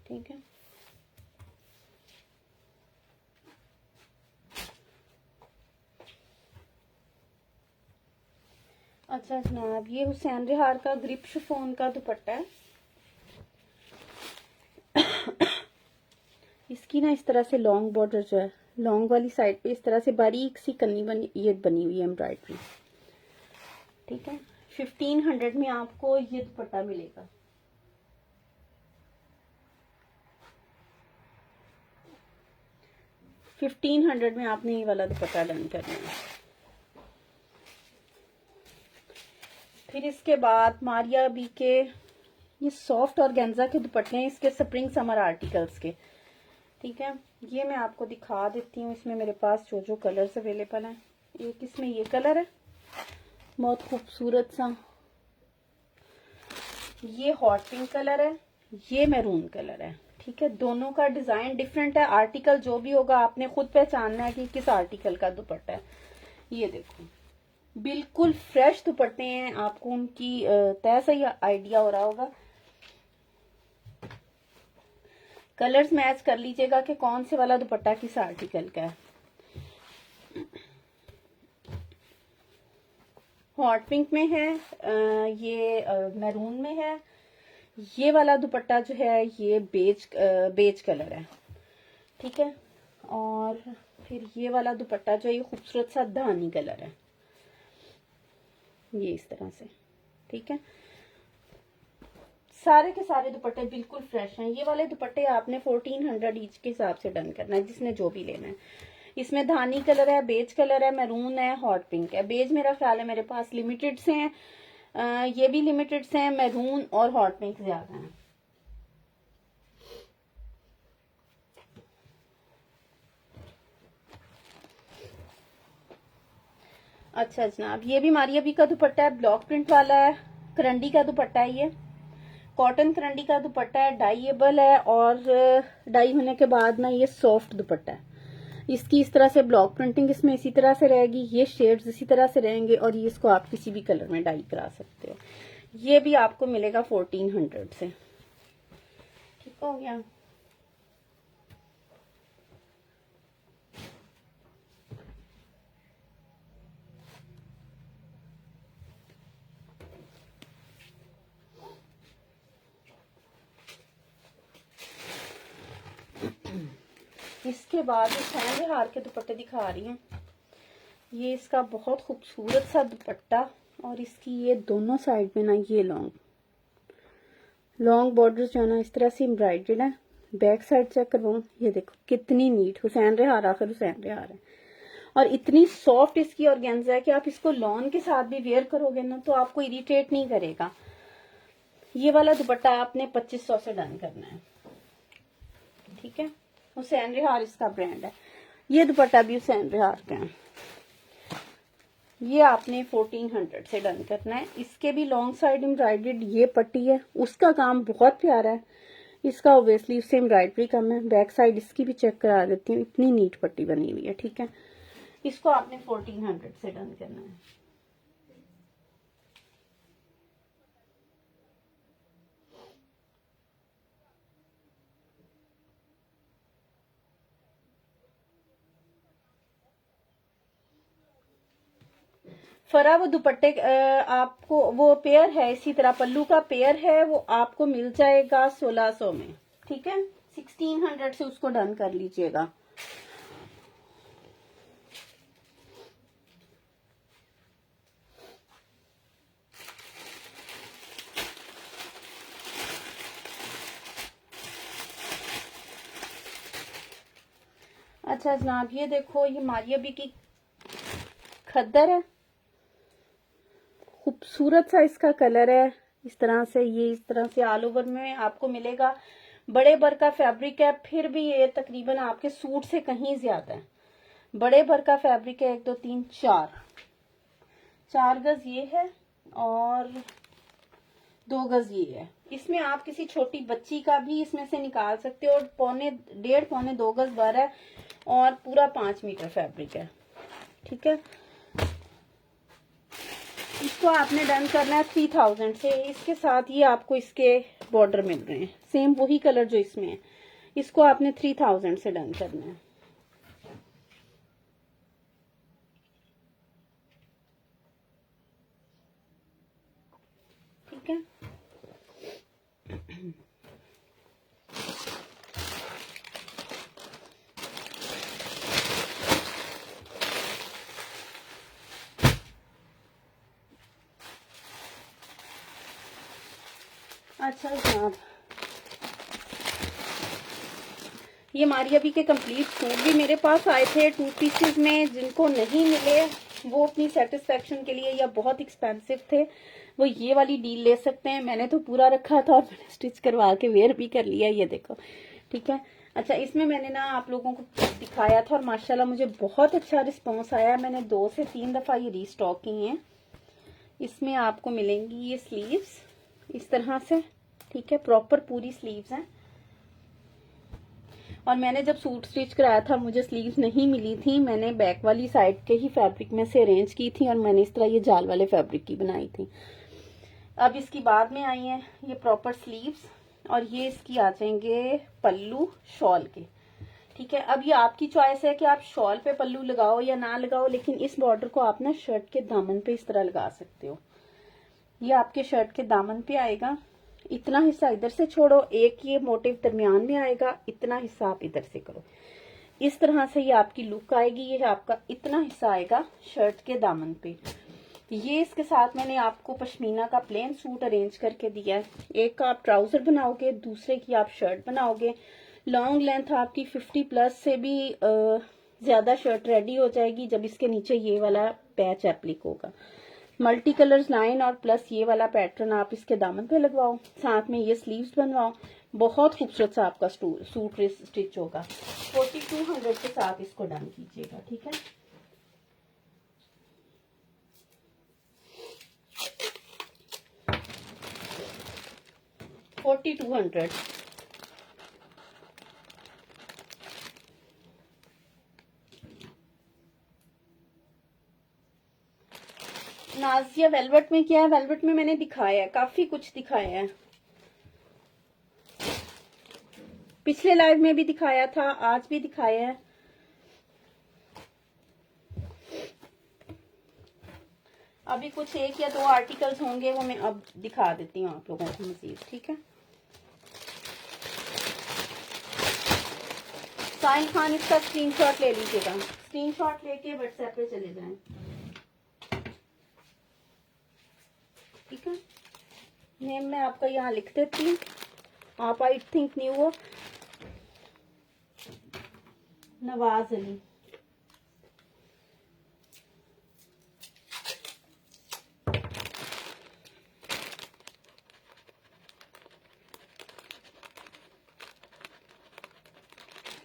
ठीक है। अच्छा जनाब, ये हुसैन रिहार का ग्रिप शिफॉन का दुपट्टा है। इसकी ना इस तरह से लॉन्ग बॉर्डर जो है, लॉन्ग वाली साइड पे इस तरह से बारीक सी कन्नी बनी हुई है एम्ब्रॉयडरी। ठीक है। 1500 में आपको ये दुपट्टा मिलेगा। $1500 में आपने ये वाला दुपट्टा डन करना है। फिर इसके बाद मारिया बी के ये सॉफ्ट ऑर्गेन्जा के दुपट्टे हैं, इसके स्प्रिंग समर आर्टिकल्स के। ठीक है। ये मैं आपको दिखा देती हूँ। इसमें मेरे पास जो जो कलर्स अवेलेबल हैं, एक इसमें ये कलर है बहुत खूबसूरत सा, ये हॉट पिंक कलर है, ये मैरून कलर है। ठीक है। दोनों का डिजाइन डिफरेंट है। आर्टिकल जो भी होगा आपने खुद पहचानना है कि किस आर्टिकल का दुपट्टा है। ये देखो बिल्कुल फ्रेश दुपट्टे हैं, आपको उनकी तय सही आइडिया हो रहा होगा। कलर्स मैच कर लीजिएगा कि कौन से वाला दुपट्टा किस आर्टिकल का है। हॉट पिंक में है, ये मैरून में है। ये वाला दुपट्टा जो है ये बेज कलर है, ठीक है। और फिर ये वाला दुपट्टा जो है ये खूबसूरत सा धानी कलर है, ये इस तरह से, ठीक है। सारे के सारे दुपट्टे बिल्कुल फ्रेश हैं। ये वाले दुपट्टे आपने 1400 ईच के हिसाब से डन करना है, जिसने जो भी लेना है। इसमें धानी कलर है, बेज कलर है, मैरून है, हॉट पिंक है। बेज मेरा ख्याल है मेरे पास लिमिटेड से हैं, ये भी लिमिटेड से हैं। मैरून और हॉट पिंक ज्यादा हैं। अच्छा जनाब, ये भी मारिया बी का दुपट्टा है, ब्लॉक प्रिंट वाला है, करंडी का दुपट्टा है। ये कॉटन करंडी का दुपट्टा है, डाइएबल है, और डाई होने के बाद ना ये सॉफ्ट दुपट्टा है। इसकी इस तरह से ब्लॉक प्रिंटिंग इसमें इसी तरह से रहेगी, ये शेड्स इसी तरह से रहेंगे, और ये इसको आप किसी भी कलर में डाई करा सकते हो। ये भी आपको मिलेगा 1400 से, ठीक हो गया। इसके बाद फैंसी हार के दुपट्टे दिखा रही हूँ। ये इसका बहुत खूबसूरत सा दुपट्टा, और इसकी ये दोनों साइड में ना ये लॉन्ग बॉर्डर्स जो है ना इस तरह से एम्ब्रॉयडर्ड है। बैक साइड चेक करवाऊँ, ये देखो कितनी नीट हुसैन रेहार, आखिर हुसैन रेहार है। और इतनी सॉफ्ट इसकी ऑर्गेन्जा है कि आप इसको लॉन के साथ भी वेयर करोगे ना तो आपको इरिटेट नहीं करेगा। ये वाला दुपट्टा आपने 2500 से डन करना है, ठीक है। हुसैन रेहार इसका ब्रांड है। ये दुपट्टा भी हुसैन रेहार का है। ये आपने 1400 से डन करना है। इसके भी लॉन्ग साइड एम्ब्रॉयडर्ड ये पट्टी है, उसका काम बहुत प्यारा है। इसका ऑब्वियसली उससे एम्ब्रॉयडरी कम है। बैक साइड इसकी भी चेक करा देती हूँ, इतनी नीट पट्टी बनी हुई है, ठीक है। इसको आपने 1400 से डन करना है। फरा वो दुपट्टे आपको वो पेयर है, इसी तरह पल्लू का पेयर है, वो आपको मिल जाएगा 1600 में, ठीक है। 1600 से उसको डन कर लीजिएगा। अच्छा जनाब, ये देखो, ये मारिया बी की खद्दर है, खूबसूरत सा इसका कलर है। इस तरह से ये इस तरह से ऑल ओवर में आपको मिलेगा। बड़े भर का फैब्रिक है, फिर भी ये तकरीबन आपके सूट से कहीं ज्यादा है। बड़े भर का फैब्रिक है, 1 2 3 4 गज ये है, और 2 गज ये है। इसमें आप किसी छोटी बच्ची का भी इसमें से निकाल सकते हो। और 1.5 पौने 2 गज भर है, और पूरा 5 मीटर फैब्रिक है, ठीक है। इसको आपने डन करना है 3000 से। इसके साथ ये आपको इसके बॉर्डर मिल रहे हैं, सेम वही कलर जो इसमें है। इसको आपने 3000 से डन करना है, ठीक है। अच्छा जनाब, ये मारिया बी के कंप्लीट सूट भी मेरे पास आए थे 2 पीसेस में। जिनको नहीं मिले वो अपनी सेटिस्फेक्शन के लिए, या बहुत एक्सपेंसिव थे, वो ये वाली डील ले सकते हैं। मैंने तो पूरा रखा था और मैंने स्टिच करवा के वेयर भी कर लिया, ये देखो, ठीक है। अच्छा, इसमें मैंने ना आप लोगों को दिखाया था और माशाल्लाह मुझे बहुत अच्छा रिस्पॉन्स आया। मैंने 2 से 3 दफा ये रीस्टॉक की हैं। इसमें आपको मिलेंगी ये स्लीव्स इस तरह से, ठीक है, प्रॉपर पूरी स्लीव्स हैं। और मैंने जब सूट स्टिच कराया था मुझे स्लीव्स नहीं मिली थी, मैंने बैक वाली साइड के ही फैब्रिक में से अरेंज की थी और मैंने इस तरह ये जाल वाले फैब्रिक की बनाई थी। अब इसकी बाद में आई है ये प्रॉपर स्लीव्स और ये इसकी आ जाएंगे पल्लू शॉल के। ठीक है, अब ये आपकी चॉइस है कि आप शॉल पे पल्लू लगाओ या ना लगाओ, लेकिन इस बॉर्डर को आप ना शर्ट के दामन पे इस तरह लगा सकते हो। ये आपके शर्ट के दामन पे आएगा, इतना हिस्सा इधर से छोड़ो, एक ये मोटिव दरमियान में आएगा, इतना हिस्सा आप इधर से करो, इस तरह से ये आपकी लुक आएगी। ये आपका इतना हिस्सा आएगा शर्ट के दामन पे। ये इसके साथ मैंने आपको पश्मीना का प्लेन सूट अरेंज करके दिया है। एक का आप ट्राउजर बनाओगे, दूसरे की आप शर्ट बनाओगे। लॉन्ग लेंथ आपकी 50+ से भी ज्यादा शर्ट रेडी हो जाएगी जब इसके नीचे ये वाला पैच एप्लिक होगा। मल्टी कलर्स लाइन और प्लस ये वाला पैटर्न आप इसके दामन पे लगवाओ, साथ में ये स्लीव्स बनवाओ, बहुत खूबसूरत सा आपका सूट स्टिच होगा। 4200 के साथ इसको डन कीजिएगा। ठीक है, $4200। नाजिया वेलवेट में क्या है, वेलवेट में मैंने दिखाया है, काफी कुछ दिखाया है, पिछले लाइव में भी दिखाया था, आज भी दिखाया है। अभी कुछ 1 या 2 आर्टिकल्स होंगे, वो मैं अब दिखा देती हूँ आप लोगों को मजीद। ठीक है, साहिल खान इसका स्क्रीनशॉट ले लीजिएगा, स्क्रीनशॉट लेके व्हाट्सएप पे चले जाएं। ठीक है, नेम मैं आपका यहाँ लिख देती हूँ, आप आई थिंक न्यू हो, नवाज अली।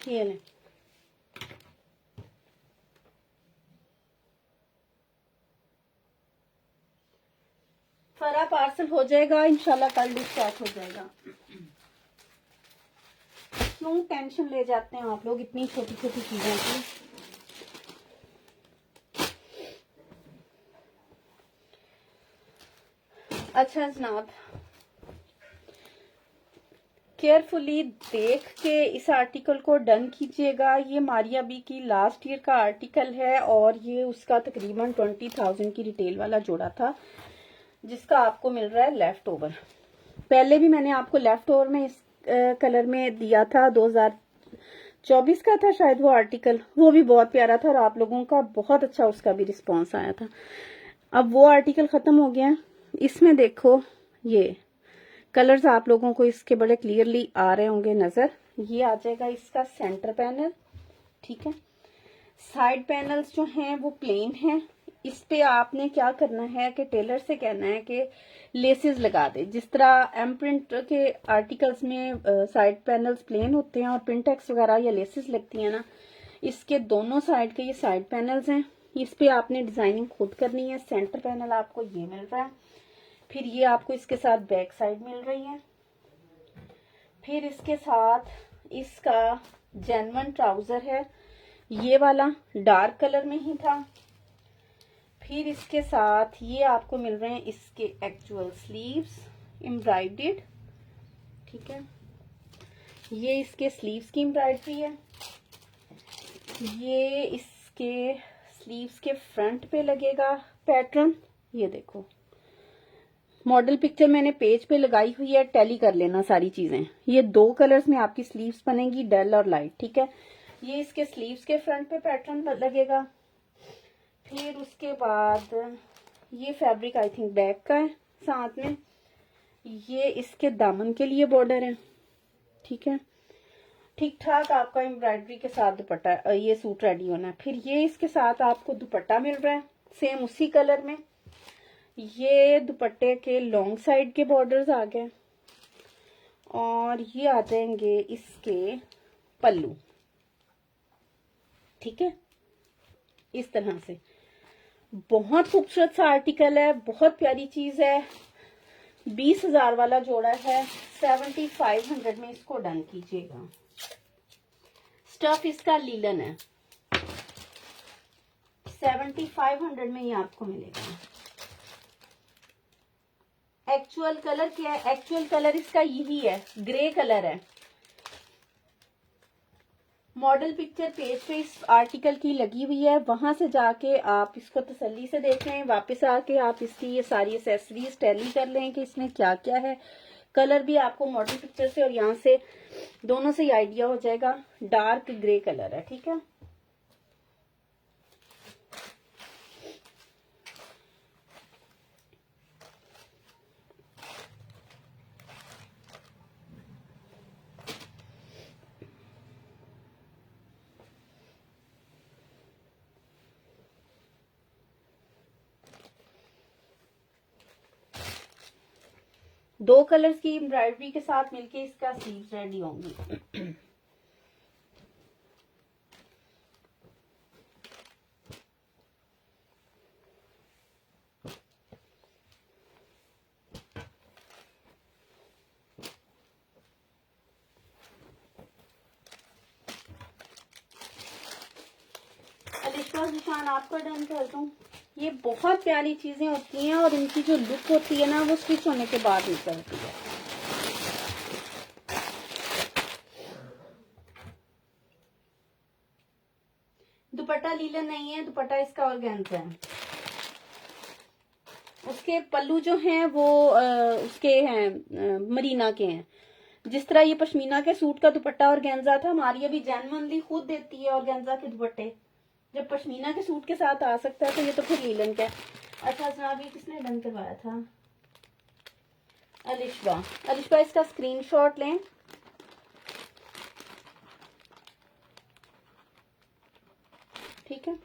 ये लें, फरा पार्सल हो जाएगा इंशाल्लाह, कल डिस्पैच हो जाएगा। क्यों टेंशन ले जाते हैं आप लोग इतनी छोटी छोटी चीजों की। अच्छा जनाब, केयरफुली देख के इस आर्टिकल को डन कीजिएगा। ये मारिया बी की लास्ट ईयर का आर्टिकल है और ये उसका तकरीबन 20,000 की रिटेल वाला जोड़ा था, जिसका आपको मिल रहा है लेफ्ट ओवर। पहले भी मैंने आपको लेफ्ट ओवर में इस कलर में दिया था, 2024 का था शायद वो आर्टिकल, वो भी बहुत प्यारा था और आप लोगों का बहुत अच्छा उसका भी रिस्पॉन्स आया था। अब वो आर्टिकल खत्म हो गया है। इसमें देखो ये कलर्स आप लोगों को इसके बड़े क्लियरली आ रहे होंगे नजर। ये आ जाएगा इसका सेंटर पैनल। ठीक है, साइड पैनल्स जो हैं वो प्लेन हैं। इस पे आपने क्या करना है कि टेलर से कहना है कि लेसेस लगा दे। जिस तरह एम प्रिंट के आर्टिकल्स में साइड पैनल्स प्लेन होते हैं और प्रिंटेक्स वगैरह या लेसेस लगती है ना, इसके दोनों साइड के ये साइड पैनल्स हैं। इस पे आपने डिजाइनिंग खुद करनी है। सेंटर पैनल आपको ये मिल रहा है, फिर ये आपको इसके साथ बैक साइड मिल रही है, फिर इसके साथ इसका जेन्युइन ट्राउजर है, ये वाला डार्क कलर में ही था। फिर इसके साथ ये आपको मिल रहे हैं इसके एक्चुअल स्लीव्स एम्ब्रॉयडर्ड। ठीक है, ये इसके स्लीव्स की एम्ब्रॉयडरी है। ये इसके स्लीव्स के फ्रंट पे लगेगा पैटर्न। ये देखो मॉडल पिक्चर मैंने पेज पे लगाई हुई है, टैली कर लेना सारी चीजें। ये 2 कलर्स में आपकी स्लीव्स बनेगी, डल और लाइट। ठीक है, ये इसके स्लीव्स के फ्रंट पे पैटर्न लगेगा। फिर उसके बाद ये फैब्रिक आई थिंक बैक का है, साथ में ये इसके दामन के लिए बॉर्डर है। ठीक है, ठीक ठाक आपका एम्ब्रॉयडरी के साथ दुपट्टा ये सूट रेडी होना है। फिर ये इसके साथ आपको दुपट्टा मिल रहा है सेम उसी कलर में। ये दुपट्टे के लॉन्ग साइड के बॉर्डर्स आ गए और ये आ जाएंगे इसके पल्लू। ठीक है, इस तरह से बहुत खूबसूरत सा आर्टिकल है, बहुत प्यारी चीज है। 20,000 वाला जोड़ा है, 7500 में इसको डन कीजिएगा। स्टफ इसका लीलन है। 7500 में ये आपको मिलेगा। एक्चुअल कलर क्या है? एक्चुअल कलर इसका यही है, ग्रे कलर है। मॉडल पिक्चर पेज पे इस आर्टिकल की लगी हुई है, वहां से जाके आप इसको तसल्ली से देख लें। वापस आके आप इसकी ये सारी एक्सेसरीज टैली कर लें कि इसमें क्या क्या है। कलर भी आपको मॉडल पिक्चर से और यहाँ से दोनों से ही आइडिया हो जाएगा। डार्क ग्रे कलर है, ठीक है। दो कलर्स की एम्ब्रॉयडरी के साथ मिलके इसका स्लीव्स रेडी होंगी। अलिशा निशान आपका डन कर दूं। ये बहुत प्यारी चीजें होती हैं और इनकी जो लुक होती है ना वो स्टिच होने के बाद निकलती है। दुपट्टा लीलन नहीं है, दुपट्टा इसका ऑर्गेन्जा है। उसके पल्लू जो हैं वो उसके हैं मरीना के हैं। जिस तरह ये पश्मीना के सूट का दुपट्टा ऑर्गेन्जा था, हमारी अभी जेन्युइनली खुद देती है ऑर्गेन्जा के दुपट्टे। जब पश्मीना के सूट के साथ आ सकता है तो ये तो फिर लीलन का है। अच्छा जनाब, ये किसने डन करवाया था? अलिशा। अलिशा इसका स्क्रीनशॉट लें। ठीक है,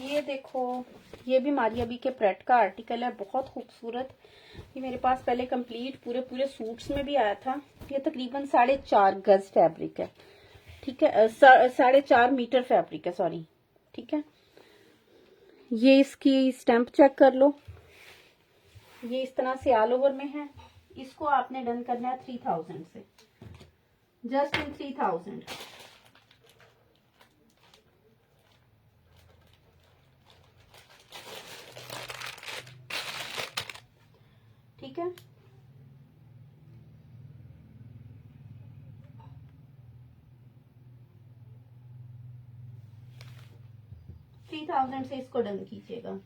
ये देखो, ये भी मारिया बी के प्रेट का आर्टिकल है, बहुत खूबसूरत। ये मेरे पास पहले कंप्लीट पूरे सूट्स में भी आया था। ये तकरीबन 4.5 गज फैब्रिक है, ठीक है, 4.5 मीटर फैब्रिक है, सॉरी, ठीक है। ये इसकी स्टैंप चेक कर लो, ये इस तरह से ऑल ओवर में है। इसको आपने डन करना है 3000 से, जस्ट इन 3000। ठीक है, $3000 से इसको डन कीजिएगा।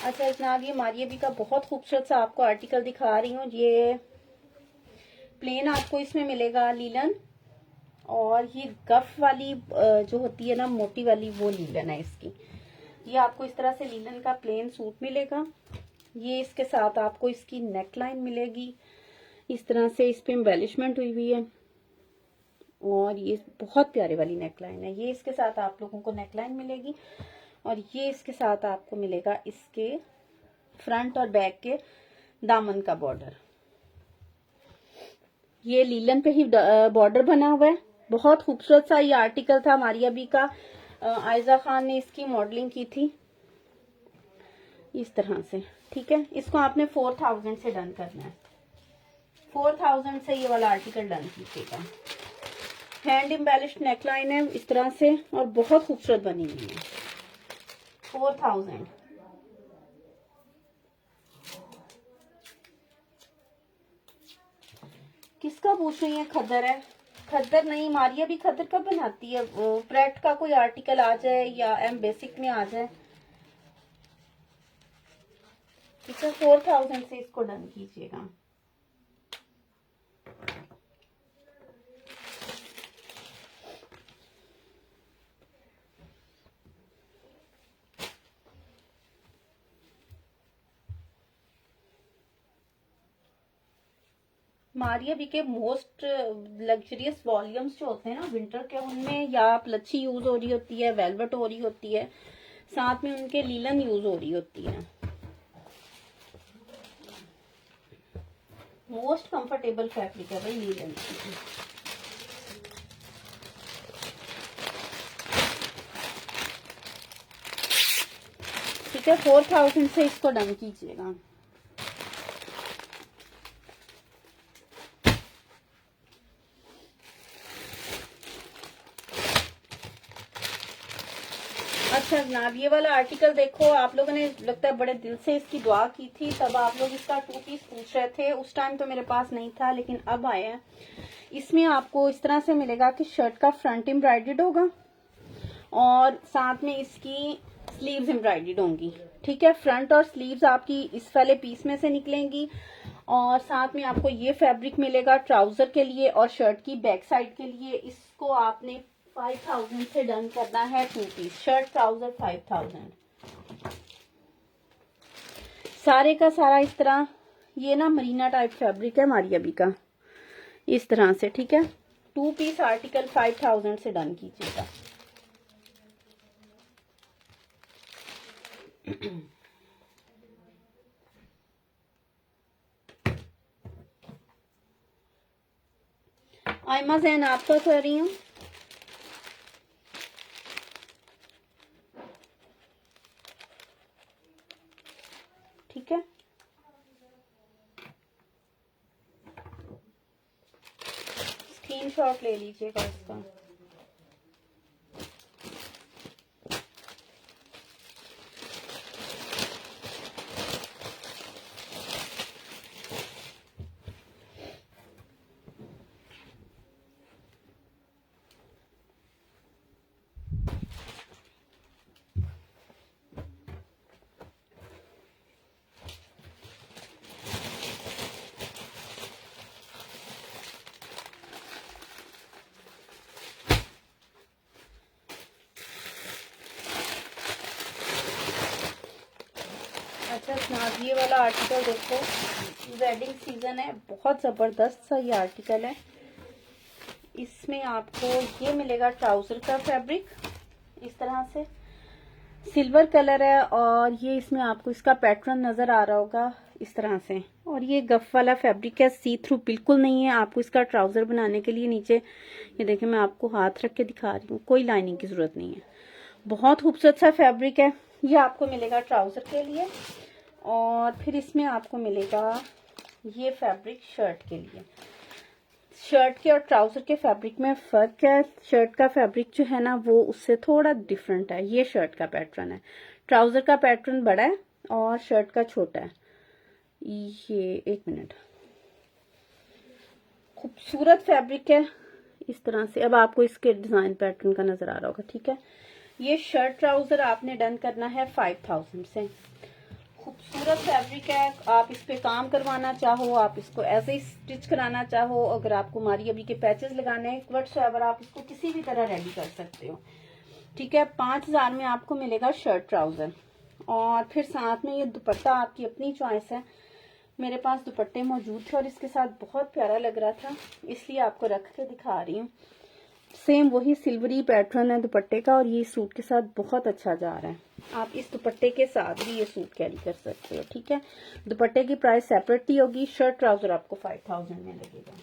अच्छा जनाब, ये मारिया बी का बहुत खूबसूरत सा आपको आर्टिकल दिखा रही हूँ। ये प्लेन आपको इसमें मिलेगा लीलन, और ये गफ वाली जो होती है ना मोटी वाली, वो लीलन है इसकी। ये आपको इस तरह से लीलन का प्लेन सूट मिलेगा। ये इसके साथ आपको इसकी नेक लाइन मिलेगी, इस तरह से इस पे एम्बेलिशमेंट हुई हुई है, और ये बहुत प्यारे वाली नेक लाइन है। ये इसके साथ आप लोगों को नेक लाइन मिलेगी, और ये इसके साथ आपको मिलेगा इसके फ्रंट और बैक के दामन का बॉर्डर। ये लीलन पे ही बॉर्डर बना हुआ है। बहुत खूबसूरत सा ये आर्टिकल था मारिया बी का। आयजा खान ने इसकी मॉडलिंग की थी इस तरह से, ठीक है। इसको आपने 4000 से डन करना है। 4000 से ये वाला आर्टिकल डन कीजिएगा। हैंड एम्बेलिश्ड नेकलाइन है इस तरह से, और बहुत खूबसूरत बनी हुई है। 4000। किसका पूछ रही है? खदर है। खद्दर नहीं, मारिया भी खद्दर कब बनाती है? प्रेट का कोई आर्टिकल आ जाए या एम बेसिक में आ जाए। ठीक है, 4000 से इसको डन कीजिएगा। मारिया भी के मोस्ट लग्जरियस वॉल्यूम्स जो होते हैं ना विंटर के, उनमें या प्लच्छी यूज हो रही होती है, वेलवेट हो रही होती है, साथ में उनके लीलन यूज हो रही होती है। मोस्ट कंफर्टेबल फैब्रिक है भाई लीलन। ठीक है, 4000 से इसको डन कीजिएगा। अच्छा जनाब, ये वाला आर्टिकल देखो, आप लोगों ने लगता है बड़े दिल से इसकी दुआ की थी, तब आप लोग इसका 2 पीस पूछ रहे थे। उस टाइम तो मेरे पास नहीं था, लेकिन अब आया है। इसमें आपको इस तरह से मिलेगा कि शर्ट का फ्रंट एम्ब्रॉयडर्ड होगा और साथ में इसकी स्लीव्स एम्ब्रॉयडर्ड होंगी। ठीक है, फ्रंट और स्लीव्स आपकी इस वाले पीस में से निकलेंगी और साथ में आपको ये फैब्रिक मिलेगा ट्राउजर के लिए और शर्ट की बैक साइड के लिए। इसको आपने 5000 से डन करना है 2 पीस शर्ट ट्राउजर 5000। सारे का सारा इस तरह, ये ना मरीना टाइप फैब्रिक है मारिया बी का, इस तरह से। ठीक है, 2 पीस आर्टिकल 5000 से डन कीजिएगा। आयमा जैन आपका कर रही हूँ। ठीक है, स्क्रीनशॉट ले लीजिएगा इसका। अच्छा जनाब, ये वाला आर्टिकल देखो, वेडिंग सीजन है, बहुत जबरदस्त सा ये आर्टिकल है। इसमें आपको ये मिलेगा ट्राउजर का फैब्रिक, इस तरह से सिल्वर कलर है और ये इसमें आपको इसका पैटर्न नजर आ रहा होगा इस तरह से। और ये गफ वाला फैब्रिक है, सी थ्रू बिल्कुल नहीं है। आपको इसका ट्राउजर बनाने के लिए नीचे ये देखिए, मैं आपको हाथ रख के दिखा रही हूँ, कोई लाइनिंग की जरूरत नहीं है। बहुत खूबसूरत सा फैब्रिक है। ये आपको मिलेगा ट्राउजर के लिए और फिर इसमें आपको मिलेगा ये फैब्रिक शर्ट के लिए। शर्ट के और ट्राउजर के फैब्रिक में फर्क है। शर्ट का फैब्रिक जो है ना वो उससे थोड़ा डिफरेंट है। ये शर्ट का पैटर्न है, ट्राउजर का पैटर्न बड़ा है और शर्ट का छोटा है। ये एक मिनट, खूबसूरत फैब्रिक है इस तरह से। अब आपको इसके डिजाइन पैटर्न का नजर आ रहा होगा। ठीक है, ये शर्ट ट्राउजर आपने डन करना है 5000 से। खूबसूरत फैब्रिक है, आप इस पे काम करवाना चाहो, आप इसको ऐसे ही स्टिच कराना चाहो, अगर आपको मारिया बी के पैचेस लगाने हैं व्हाटसएवर, आप इसको किसी भी तरह रेडी कर सकते हो। ठीक है, 5000 में आपको मिलेगा शर्ट ट्राउजर और फिर साथ में ये दुपट्टा आपकी अपनी चॉइस है। मेरे पास दुपट्टे मौजूद थे और इसके साथ बहुत प्यारा लग रहा था, इसलिए आपको रख के दिखा रही हूँ। सेम वही सिल्वरी पैटर्न है दुपट्टे का और ये सूट के साथ बहुत अच्छा जा रहा है। आप इस दुपट्टे के साथ भी ये सूट कैरी कर सकते हो। ठीक है, दुपट्टे की प्राइस सेपरेटली होगी। शर्ट ट्राउजर आपको 5000 में लगेगा।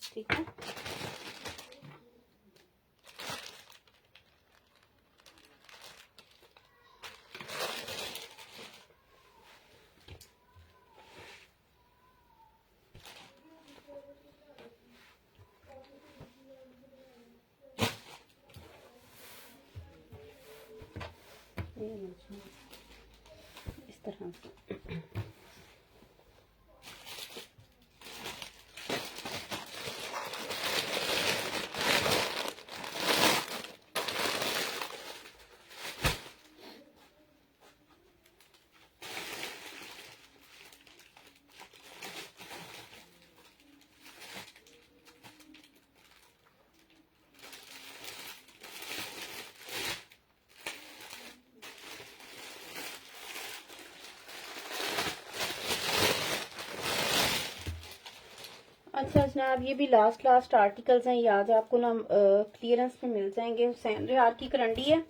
ठीक है, इस तरह से। अच्छा जनाब, ये भी लास्ट आर्टिकल्स हैं, ये आज आपको ना क्लियरेंस पे मिल जाएंगे। हुसैन रेहार की करंडी है,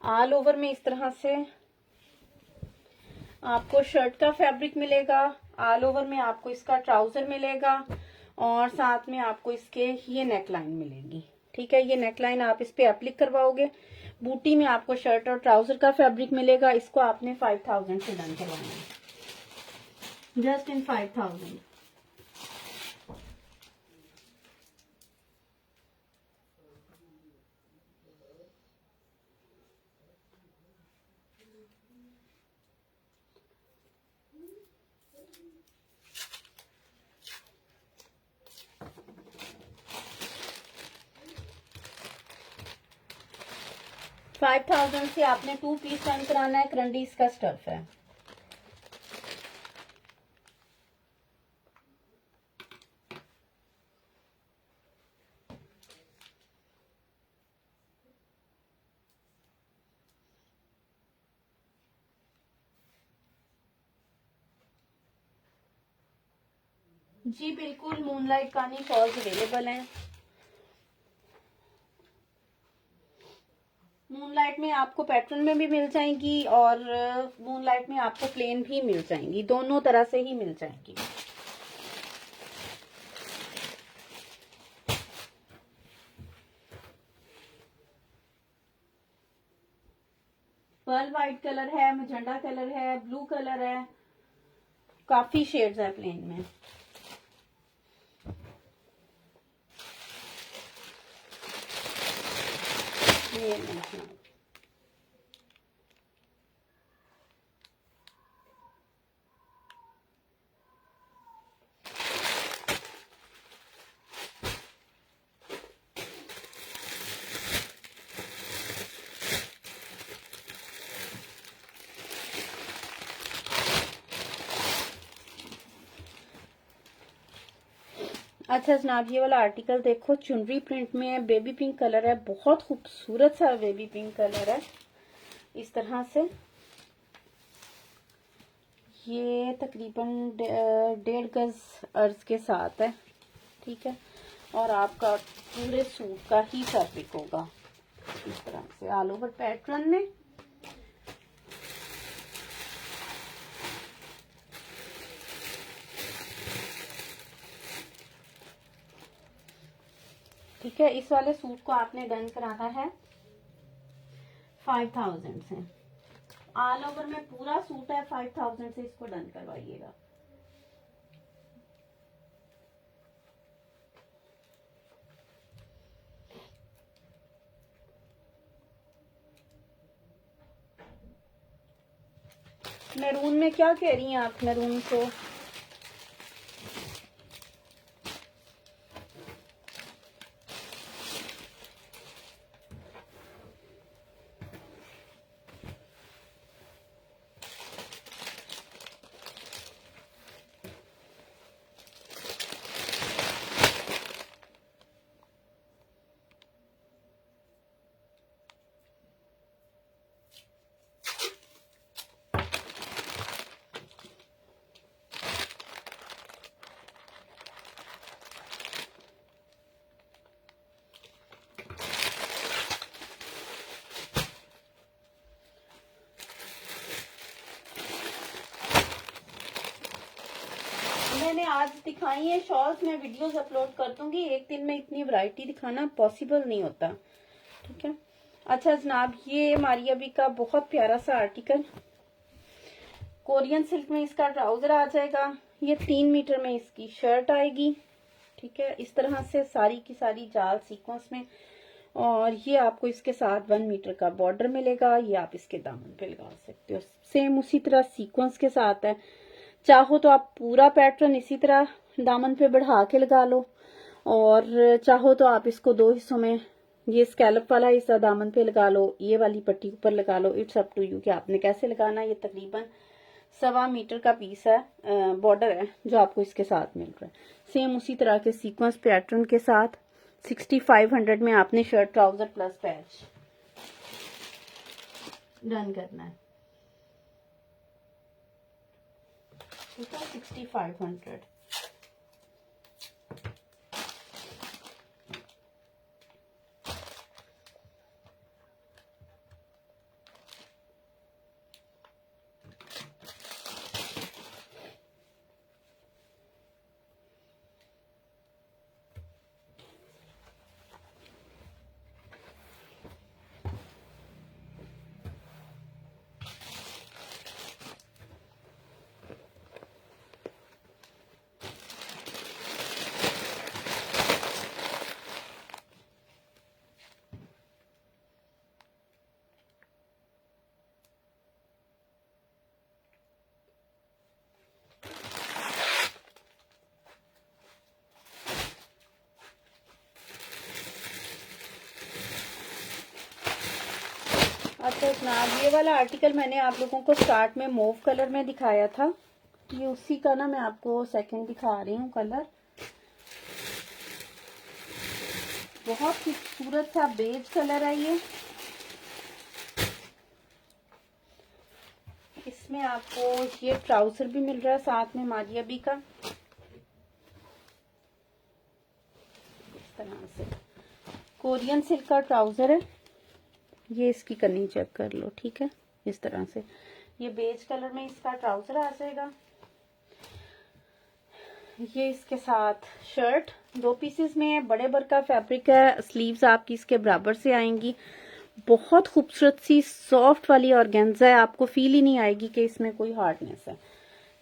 ऑल ओवर में इस तरह से आपको शर्ट का फैब्रिक मिलेगा, ऑल ओवर में आपको इसका ट्राउजर मिलेगा और साथ में आपको इसके ये नेक लाइन मिलेगी। ठीक है, ये नेक लाइन आप इस पे एप्लिक करवाओगे, बूटी में आपको शर्ट और ट्राउजर का फैब्रिक मिलेगा। इसको आपने 5000 से डन करवाना है, जस्ट इन 5000। $5000 से आपने 2 पीस डन कराना है। करंडी इसका स्टफ है। जी बिल्कुल, मूनलाइट कानी शॉल्स अवेलेबल हैं। मूनलाइट में आपको पैटर्न में भी मिल जाएंगी और मूनलाइट में आपको प्लेन भी मिल जाएंगी, दोनों तरह से ही मिल जाएंगी। पर्ल वाइट कलर है, मजेंडा कलर है, ब्लू कलर है, काफी शेड्स है प्लेन में। ये अच्छा जनाब, ये वाला आर्टिकल देखो, चुनरी प्रिंट में है, बेबी पिंक कलर है, बहुत खूबसूरत सा बेबी पिंक कलर है। इस तरह से ये तकरीबन 1.5 गज अर्ज के साथ है। ठीक है, और आपका पूरे सूट का ही फैब्रिक होगा इस तरह से ऑल ओवर पैटर्न में। ठीक है, इस वाले सूट को आपने डन कराना है 5000 से। ऑल ओवर में पूरा सूट है, 5000 से इसको डन करवाइएगा। मैरून में क्या कह रही हैं आप? मैरून को मैंने आज दिखाई है शॉल्स, मैं वीडियोस अपलोड कर दूंगी। एक दिन में इतनी वैरायटी दिखाना पॉसिबल नहीं होता। ठीक है, अच्छा जनाब, ये मारिया बी का बहुत प्यारा सा आर्टिकल, कोरियन सिल्क में इसका ट्राउजर आ जाएगा। ये 3 मीटर में इसकी शर्ट आएगी। ठीक है, इस तरह से सारी की सारी जाल सीक्वेंस में और ये आपको इसके साथ 1 मीटर का बॉर्डर मिलेगा। ये आप इसके दामन पे लगा सकते हो। सेम उसी तरह सीक्वेंस के साथ है। चाहो तो आप पूरा पैटर्न इसी तरह दामन पे बढ़ा के लगा लो, और चाहो तो आप इसको 2 हिस्सों में, ये स्कैलप वाला हिस्सा दामन पे लगा लो, ये वाली पट्टी ऊपर लगा लो। इट्स अप टू यू कि आपने कैसे लगाना। ये तकरीबन 1.25 मीटर का पीस है, बॉर्डर है जो आपको इसके साथ मिल रहा है। सेम उसी तरह के सीक्वेंस पैटर्न के साथ 6500 में आपने shirt trouser plus patch done करना है। ठीक है, 6500। अच्छा जनाब, ये वाला आर्टिकल मैंने आप लोगों को स्टार्ट में मूव कलर में दिखाया था। ये उसी का ना मैं आपको सेकंड दिखा रही हूँ कलर। बहुत खूबसूरत सा बेज कलर है ये। इसमें आपको ये ट्राउजर भी मिल रहा है साथ में मारियाबी का, इस तरह से कोरियन सिल्क का ट्राउजर है। ये इसकी कनी चेक कर लो, ठीक है। इस तरह से ये बेज कलर में इसका ट्राउजर आ जाएगा। ये इसके साथ शर्ट 2 पीसेस में है, बड़े बर का फैब्रिक है। स्लीव्स आपकी इसके बराबर से आएंगी। बहुत खूबसूरत सी सॉफ्ट वाली ऑर्गेन्जा है, आपको फील ही नहीं आएगी कि इसमें कोई हार्डनेस है।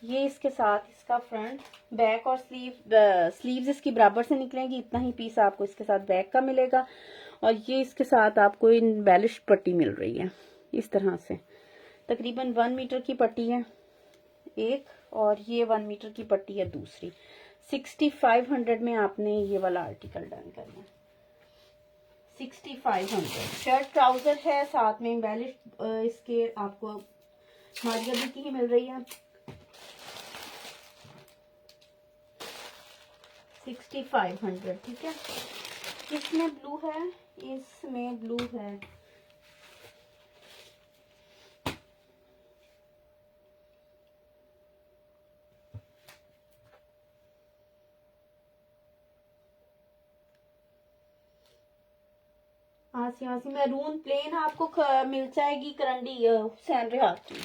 ये इसके साथ इसका फ्रंट, बैक और स्लीव्स इसकी बराबर से निकलेंगी। इतना ही पीस आपको इसके साथ बैक का मिलेगा। और ये इसके साथ आपको इनबैलिश पट्टी मिल रही है इस तरह से। तकरीबन 1 मीटर की पट्टी है एक, और ये 1 मीटर की पट्टी है दूसरी। 6500 में आपने ये वाला आर्टिकल डन करना है। 6500 शर्ट ट्राउजर है, साथ में इनबैलिश इसके आपको मारियाबी की ही मिल रही है। 6500, ठीक है। इसमें ब्लू है, इसमें ब्लू है। आसी आसी मैरून प्लेन आपको मिल जाएगी करंडी हुसैन रिहात की।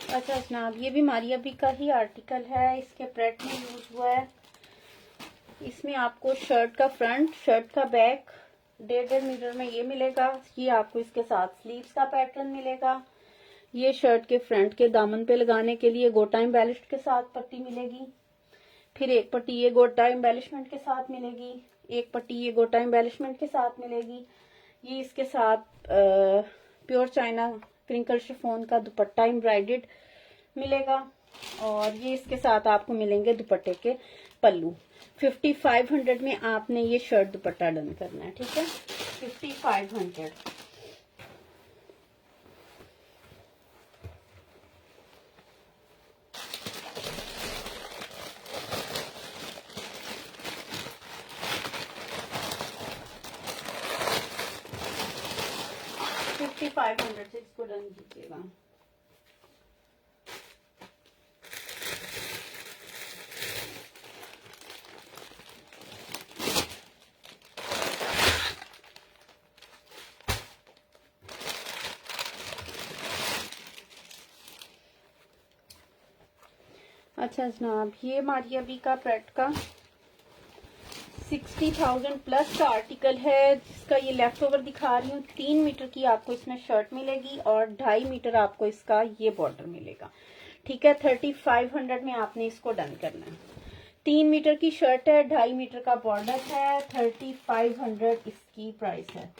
अच्छा जनाब, ये भी मारियाबी का ही आर्टिकल है। इसके प्रेट में यूज हुआ है। इसमें आपको शर्ट का फ्रंट, शर्ट का बैक 1.5 मीटर में ये मिलेगा। ये आपको इसके साथ स्लीव्स का पैटर्न मिलेगा। ये शर्ट के फ्रंट के दामन पे लगाने के लिए गोटा एम्बेलिश्ड के साथ पट्टी मिलेगी। फिर एक पट्टी ये गोटा एम्बेलिशमेंट के साथ मिलेगी, एक पट्टी ये गोटा एम्बेलिशमेंट के साथ मिलेगी। ये इसके साथ प्योर चाइना क्रिंकल शिफॉन का दुपट्टा एम्ब्रॉयडर्ड मिलेगा, और ये इसके साथ आपको मिलेंगे दुपट्टे के पल्लू। 5500 में आपने ये शर्ट दुपट्टा डन करना है, ठीक है। 5500। $5500 से इसको डन कीजिएगा। अच्छा जनाब, ये मारिया बी का प्रेट का 60,000 प्लस का आर्टिकल है, जिसका ये लेफ्ट ओवर दिखा रही हूँ। 3 मीटर की आपको इसमें शर्ट मिलेगी और 2.5 मीटर आपको इसका ये बॉर्डर मिलेगा, ठीक है। 3500 में आपने इसको डन करना है। 3 मीटर की शर्ट है, 2.5 मीटर का बॉर्डर है, 3500 इसकी प्राइस है।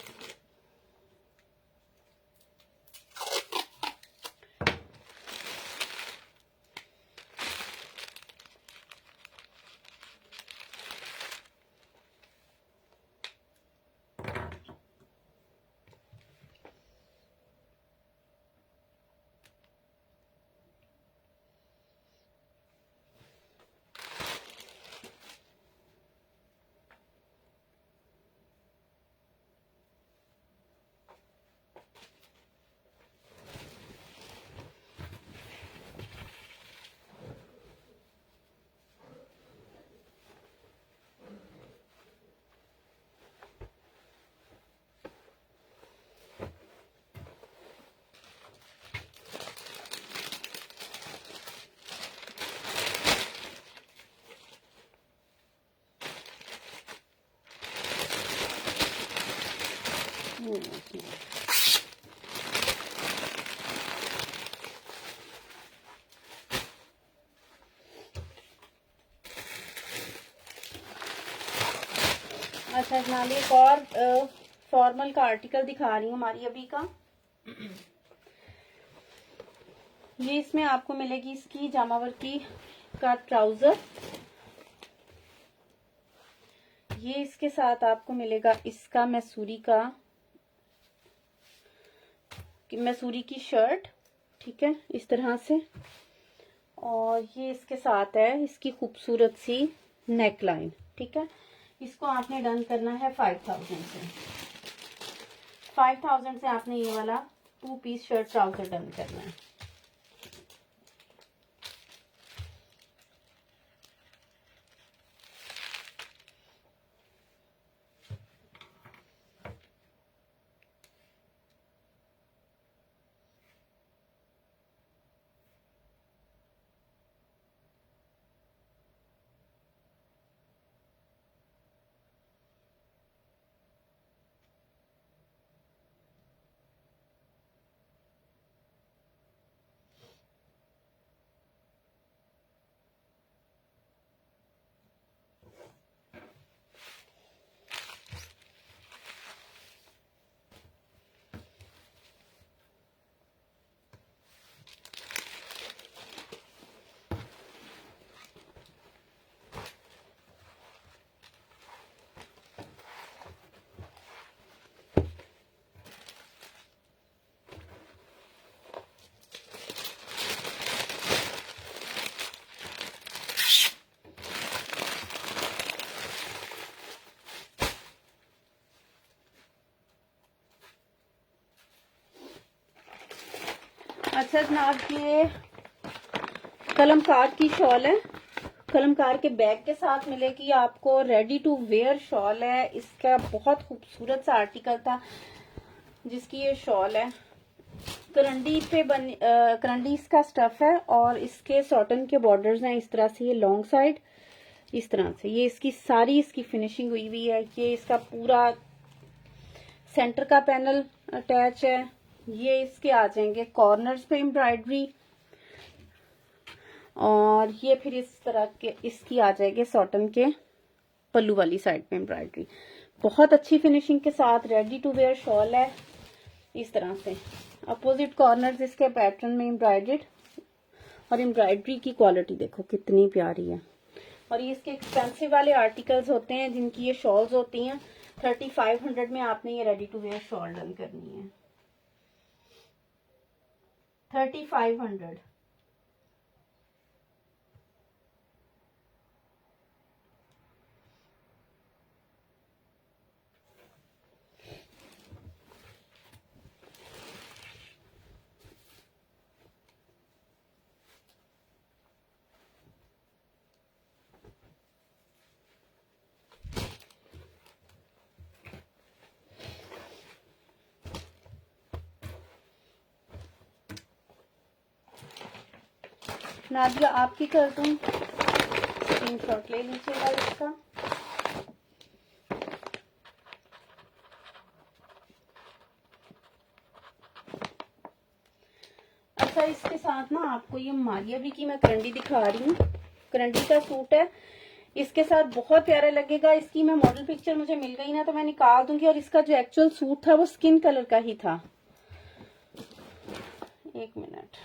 अच्छा जनाब, एक और फॉर्मल का आर्टिकल दिखा रही हूँ हमारी अभी का। ये इसमें आपको मिलेगी इसकी जामावर्की का ट्राउजर, ये इसके साथ आपको मिलेगा इसका मैसूरी की शर्ट, ठीक है, इस तरह से। और ये इसके साथ है इसकी खूबसूरत सी नेक लाइन, ठीक है। इसको आपने डन करना है 5000 से। 5000 से आपने ये वाला 2 पीस शर्ट ट्राउजर डन करना है। अच्छा जनाब, ये कलमकार की शॉल है, कलमकार के बैग के साथ मिलेगी आपको। रेडी टू वेयर शॉल है, इसका बहुत खूबसूरत सा आर्टिकल था जिसकी ये शॉल है। करंडी पे करंडी इसका स्टफ है और इसके सॉटन के बॉर्डर्स हैं इस तरह से, ये लॉन्ग साइड इस तरह से। ये इसकी सारी इसकी फिनिशिंग हुई है। ये इसका पूरा सेंटर का पैनल अटैच है, ये इसके आ जाएंगे कॉर्नर्स पे एम्ब्रॉयडरी, और ये फिर इस तरह के इसकी आ जाएगी सॉटन के पल्लू वाली साइड पे एम्ब्रॉयडरी। बहुत अच्छी फिनिशिंग के साथ रेडी टू वेयर शॉल है। इस तरह से अपोजिट कॉर्नर्स इसके पैटर्न में एम्ब्रॉयडर्ड, और एम्ब्रॉयडरी की क्वालिटी देखो कितनी प्यारी है। और ये इसके एक्सपेंसिव वाले आर्टिकल्स होते हैं जिनकी ये शॉल्स होती हैं। 3500 में आपने ये ready to wear shawl done करनी है। 3500। नादिया आपकी कर दूं, स्क्रीनशॉट ले लीजिएगा इसका। अच्छा, इसके साथ ना आपको ये मारिया भी की मैं करंडी दिखा रही हूँ। करंडी का सूट है, इसके साथ बहुत प्यारा लगेगा। इसकी मैं मॉडल पिक्चर मुझे मिल गई ना तो मैं निकाल दूंगी। और इसका जो एक्चुअल सूट था वो स्किन कलर का ही था। एक मिनट,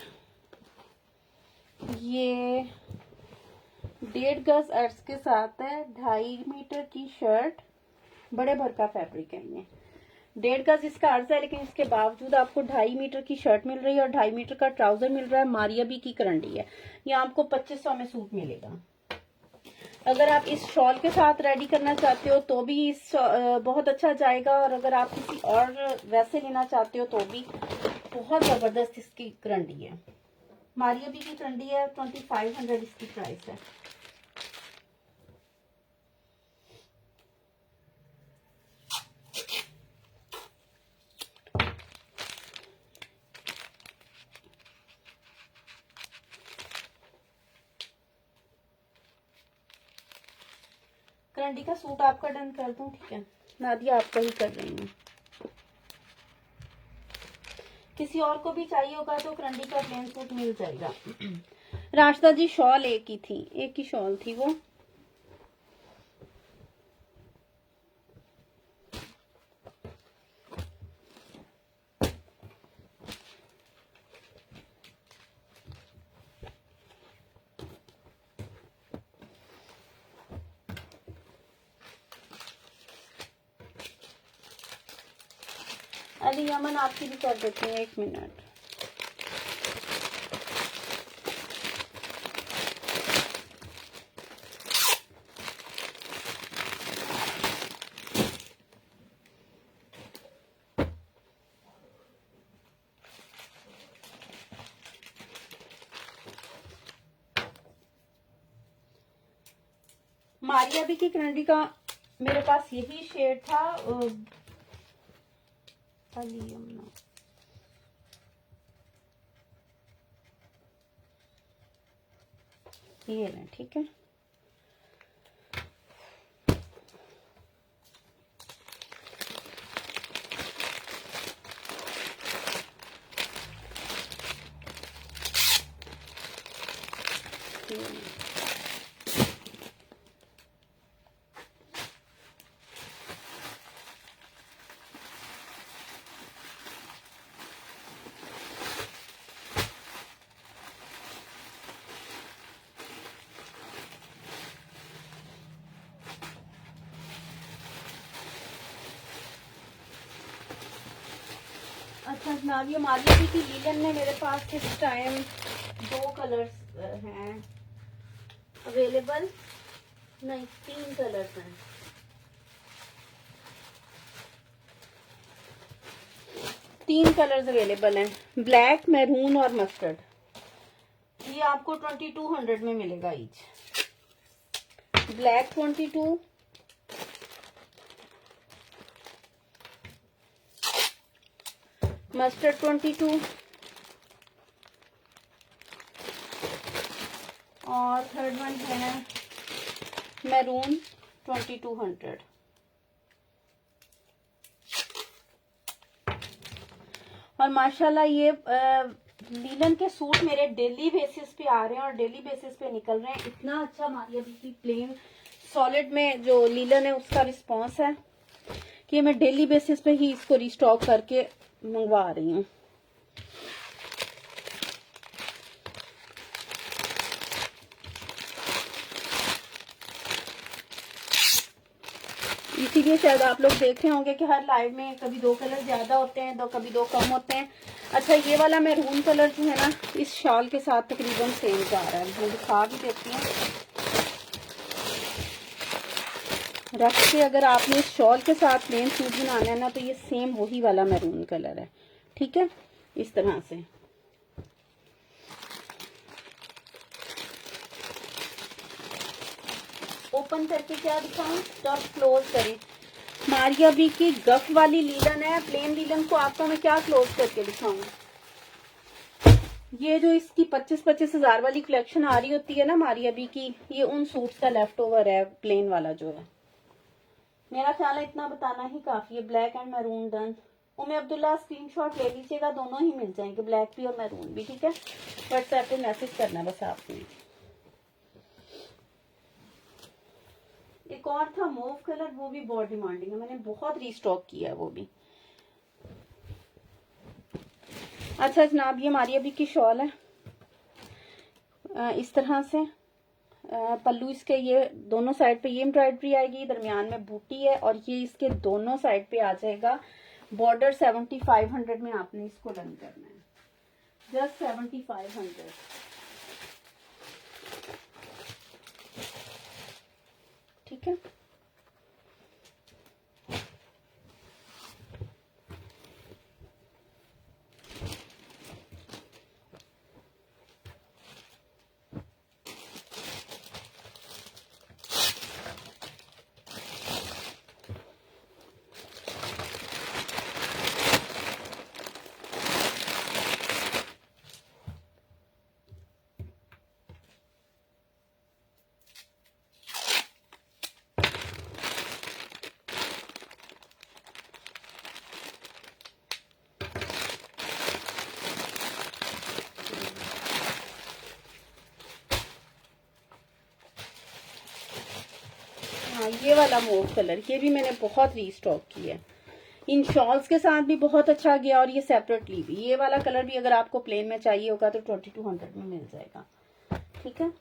ये 1.5 गज अर्ज के साथ है, 2.5 मीटर की शर्ट, बड़े भर का फैब्रिक है ये। 1.5 गज इसका अर्ज है, लेकिन इसके बावजूद आपको 2.5 मीटर की शर्ट मिल रही है और 2.5 मीटर का ट्राउजर मिल रहा है। मारिया बी की करंडी है, ये आपको 2500 में सूट मिलेगा। अगर आप इस शॉल के साथ रेडी करना चाहते हो तो भी इस बहुत अच्छा जाएगा, और अगर आप किसी और वैसे लेना चाहते हो तो भी बहुत जबरदस्त इसकी करंडी है। मारिया बी की करंडी है, 2500 इसकी प्राइस है। करंडी का सूट आपका डन कर दूं? ठीक है नादिया, आपका ही कर रही हूँ। किसी और को भी चाहिए होगा तो करंडी का प्लेन सूट मिल जाएगा। राशिदा जी शॉल एक ही थी, एक ही शॉल थी वो। अली यमन आपकी भी कर देते हैं, 1 मिनट। मारिया बी की करंडी का मेरे पास यही शेड था। अली यमना, ये लें, ठीक है। अच्छा नादिया, मारिया बी की लीलन में मेरे पास इस टाइम 2 कलर्स हैं अवेलेबल, नहीं 3 कलर्स हैं। तीन कलर्स अवेलेबल हैं, ब्लैक, मैरून और मस्टर्ड। ये आपको 2200 में मिलेगा ईच। ब्लैक 22, मस्टर्ड 22, और थर्ड वन है मैरून 2200। और माशाल्लाह ये लीलन के सूट मेरे डेली बेसिस पे आ रहे हैं और डेली बेसिस पे निकल रहे हैं। इतना अच्छा मारिया बीकी प्लेन सॉलिड में जो लीलन है उसका रिस्पॉन्स है कि मैं डेली बेसिस पे ही इसको रिस्टॉक करके मंगवा रही हूँ। इसीलिए शायद आप लोग देख रहे होंगे कि हर लाइव में कभी 2 कलर ज्यादा होते हैं तो कभी 2 कम होते हैं। अच्छा, ये वाला मैरून कलर जो है ना इस शॉल के साथ तकरीबन सेम जा रहा है। मैं दिखा भी देती हूँ रख के। अगर आपने इस शॉल के साथ प्लेन सूट बनाना है ना तो ये सेम वही वाला मैरून कलर है। ठीक है, इस तरह से। ओपन करके क्या दिखाऊं, तब क्लोज करें। मारिया बी की गफ वाली लीलन है, प्लेन लीलन को आपको मैं क्या क्लोज करके दिखाऊं। ये जो इसकी 25-25 हजार वाली कलेक्शन आ रही होती है ना मारिया बी की, ये उन सूट्स का लेफ्ट ओवर है, प्लेन वाला जो है। मेरा ख्याल है इतना बताना ही काफी है। Black and maroon done. Umme Abdullah screenshot ले लीजिएगा, दोनों ही मिल जाएंगे, ब्लैक भी और मैरून भी। ठीक है, व्हाट्सएप पे मैसेज करना बस आपने। एक और था मूव कलर, वो भी बहुत डिमांडिंग है, मैंने बहुत रीस्टॉक किया है वो भी। अच्छा जनाब, ये मारिया बी की शॉल है इस तरह से। पल्लू इसके ये दोनों साइड पे ये एम्ब्रॉयडरी आएगी, दरमियान में बूटी है और ये इसके दोनों साइड पे आ जाएगा। बॉर्डर 7500 में आपने इसको डन करना है, जस्ट 7500। ठीक है, हाँ ये वाला मूव कलर, ये भी मैंने बहुत रीस्टॉक किया है। इन शॉल्स के साथ भी बहुत अच्छा गया और ये सेपरेटली भी। ये वाला कलर भी अगर आपको प्लेन में चाहिए होगा तो 2200 में मिल जाएगा। ठीक है,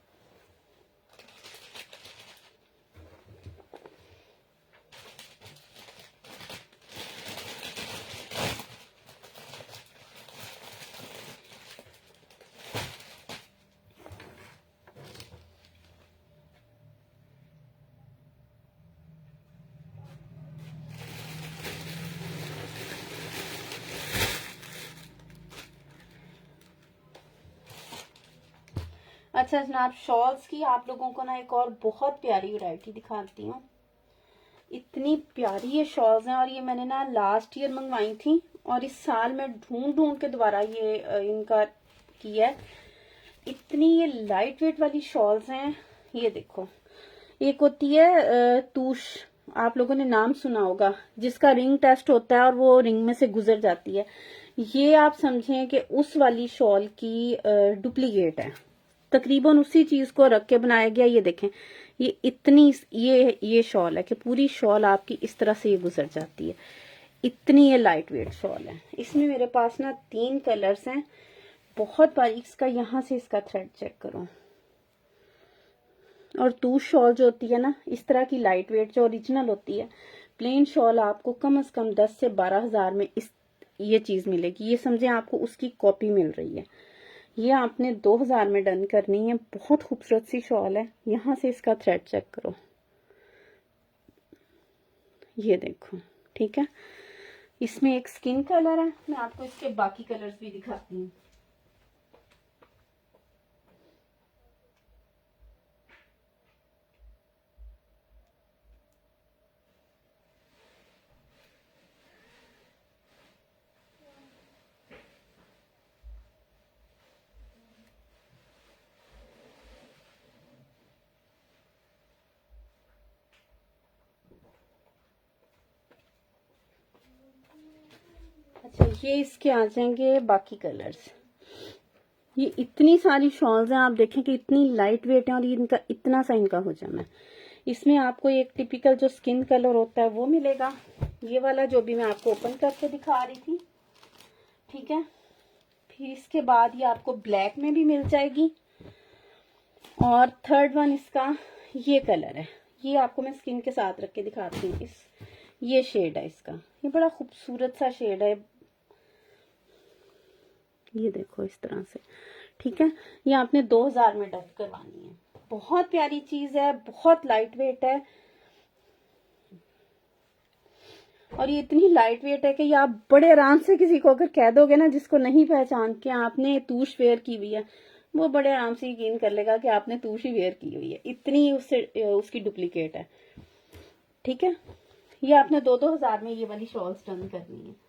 अच्छा जनाब, शॉल्स की आप लोगों को ना एक और बहुत प्यारी वैरायटी दिखाती हूँ। इतनी प्यारी ये शॉल्स हैं और ये मैंने ना लास्ट ईयर मंगवाई थी और इस साल में ढूंढ ढूंढ के दोबारा ये इनका किया है। इतनी ये लाइट वेट वाली शॉल्स हैं। ये देखो, एक होती है तूश, आप लोगों ने नाम सुना होगा, जिसका रिंग टेस्ट होता है और वो रिंग में से गुजर जाती है। ये आप समझें कि उस वाली शॉल की डुप्लीकेट है, तकरीबन उसी चीज को रख के बनाया गया। ये देखें, ये इतनी ये शॉल है कि पूरी शॉल आपकी इस तरह से ये गुजर जाती है। इतनी ये लाइट वेट शॉल है। इसमें मेरे पास ना 3 कलर्स हैं, बहुत बारीक इसका, यहाँ से इसका थ्रेड चेक करो। और तूश शॉल जो होती है ना इस तरह की लाइट वेट जो ओरिजिनल होती है, प्लेन शॉल आपको कम से कम 10 से 12 हजार में ये चीज मिलेगी। ये समझे आपको उसकी कॉपी मिल रही है। ये आपने 2000 में डन करनी है। बहुत खूबसूरत सी शॉल है। यहाँ से इसका थ्रेड चेक करो, ये देखो। ठीक है, इसमें एक स्किन कलर है, मैं आपको इसके बाकी कलर्स भी दिखाती हूँ। अच्छा, ये इसके आ जाएंगे बाकी कलर्स। ये इतनी सारी शॉल्स हैं, आप देखें कि इतनी लाइट वेट है और इनका इतना सा इनका हजम है। इसमें आपको एक टिपिकल जो स्किन कलर होता है वो मिलेगा, ये वाला जो भी मैं आपको ओपन करके दिखा रही थी, ठीक है। फिर इसके बाद ये आपको ब्लैक में भी मिल जाएगी, और थर्ड वन इसका ये कलर है, ये आपको मैं स्किन के साथ रख के दिखाती हूँ। ये शेड है इसका, ये बड़ा खूबसूरत सा शेड है, ये देखो इस तरह से, ठीक है। ये आपने 2000 में डफ करवानी है। बहुत प्यारी चीज है, बहुत लाइट वेट है, और ये इतनी लाइट वेट है कि ये आप बड़े आराम से किसी को अगर कह दोगे ना, जिसको नहीं पहचान के आपने तूश वेयर की हुई है, वो बड़े आराम से यकीन कर लेगा कि आपने तूश ही वेयर की हुई है, इतनी उसकी डुप्लीकेट है, ठीक है। ये आपने 2000 में ये वाली शॉल्स डन करनी है।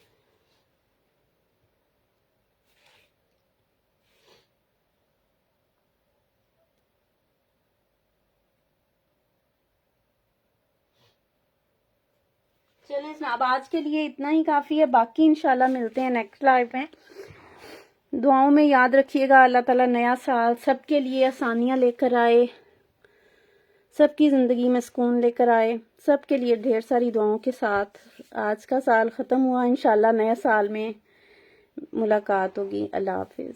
चलिए जनाब, आज के लिए इतना ही काफी है, बाकी इंशाल्लाह मिलते हैं नेक्स्ट लाइव में। दुआओं में याद रखिएगा, अल्लाह ताला नया साल सबके लिए आसानियां लेकर आए, सबकी जिंदगी में सुकून लेकर आए, सबके लिए ढेर सारी दुआओं के साथ आज का साल खत्म हुआ। इंशाल्लाह नए साल में मुलाकात होगी। अल्लाह हाफिज।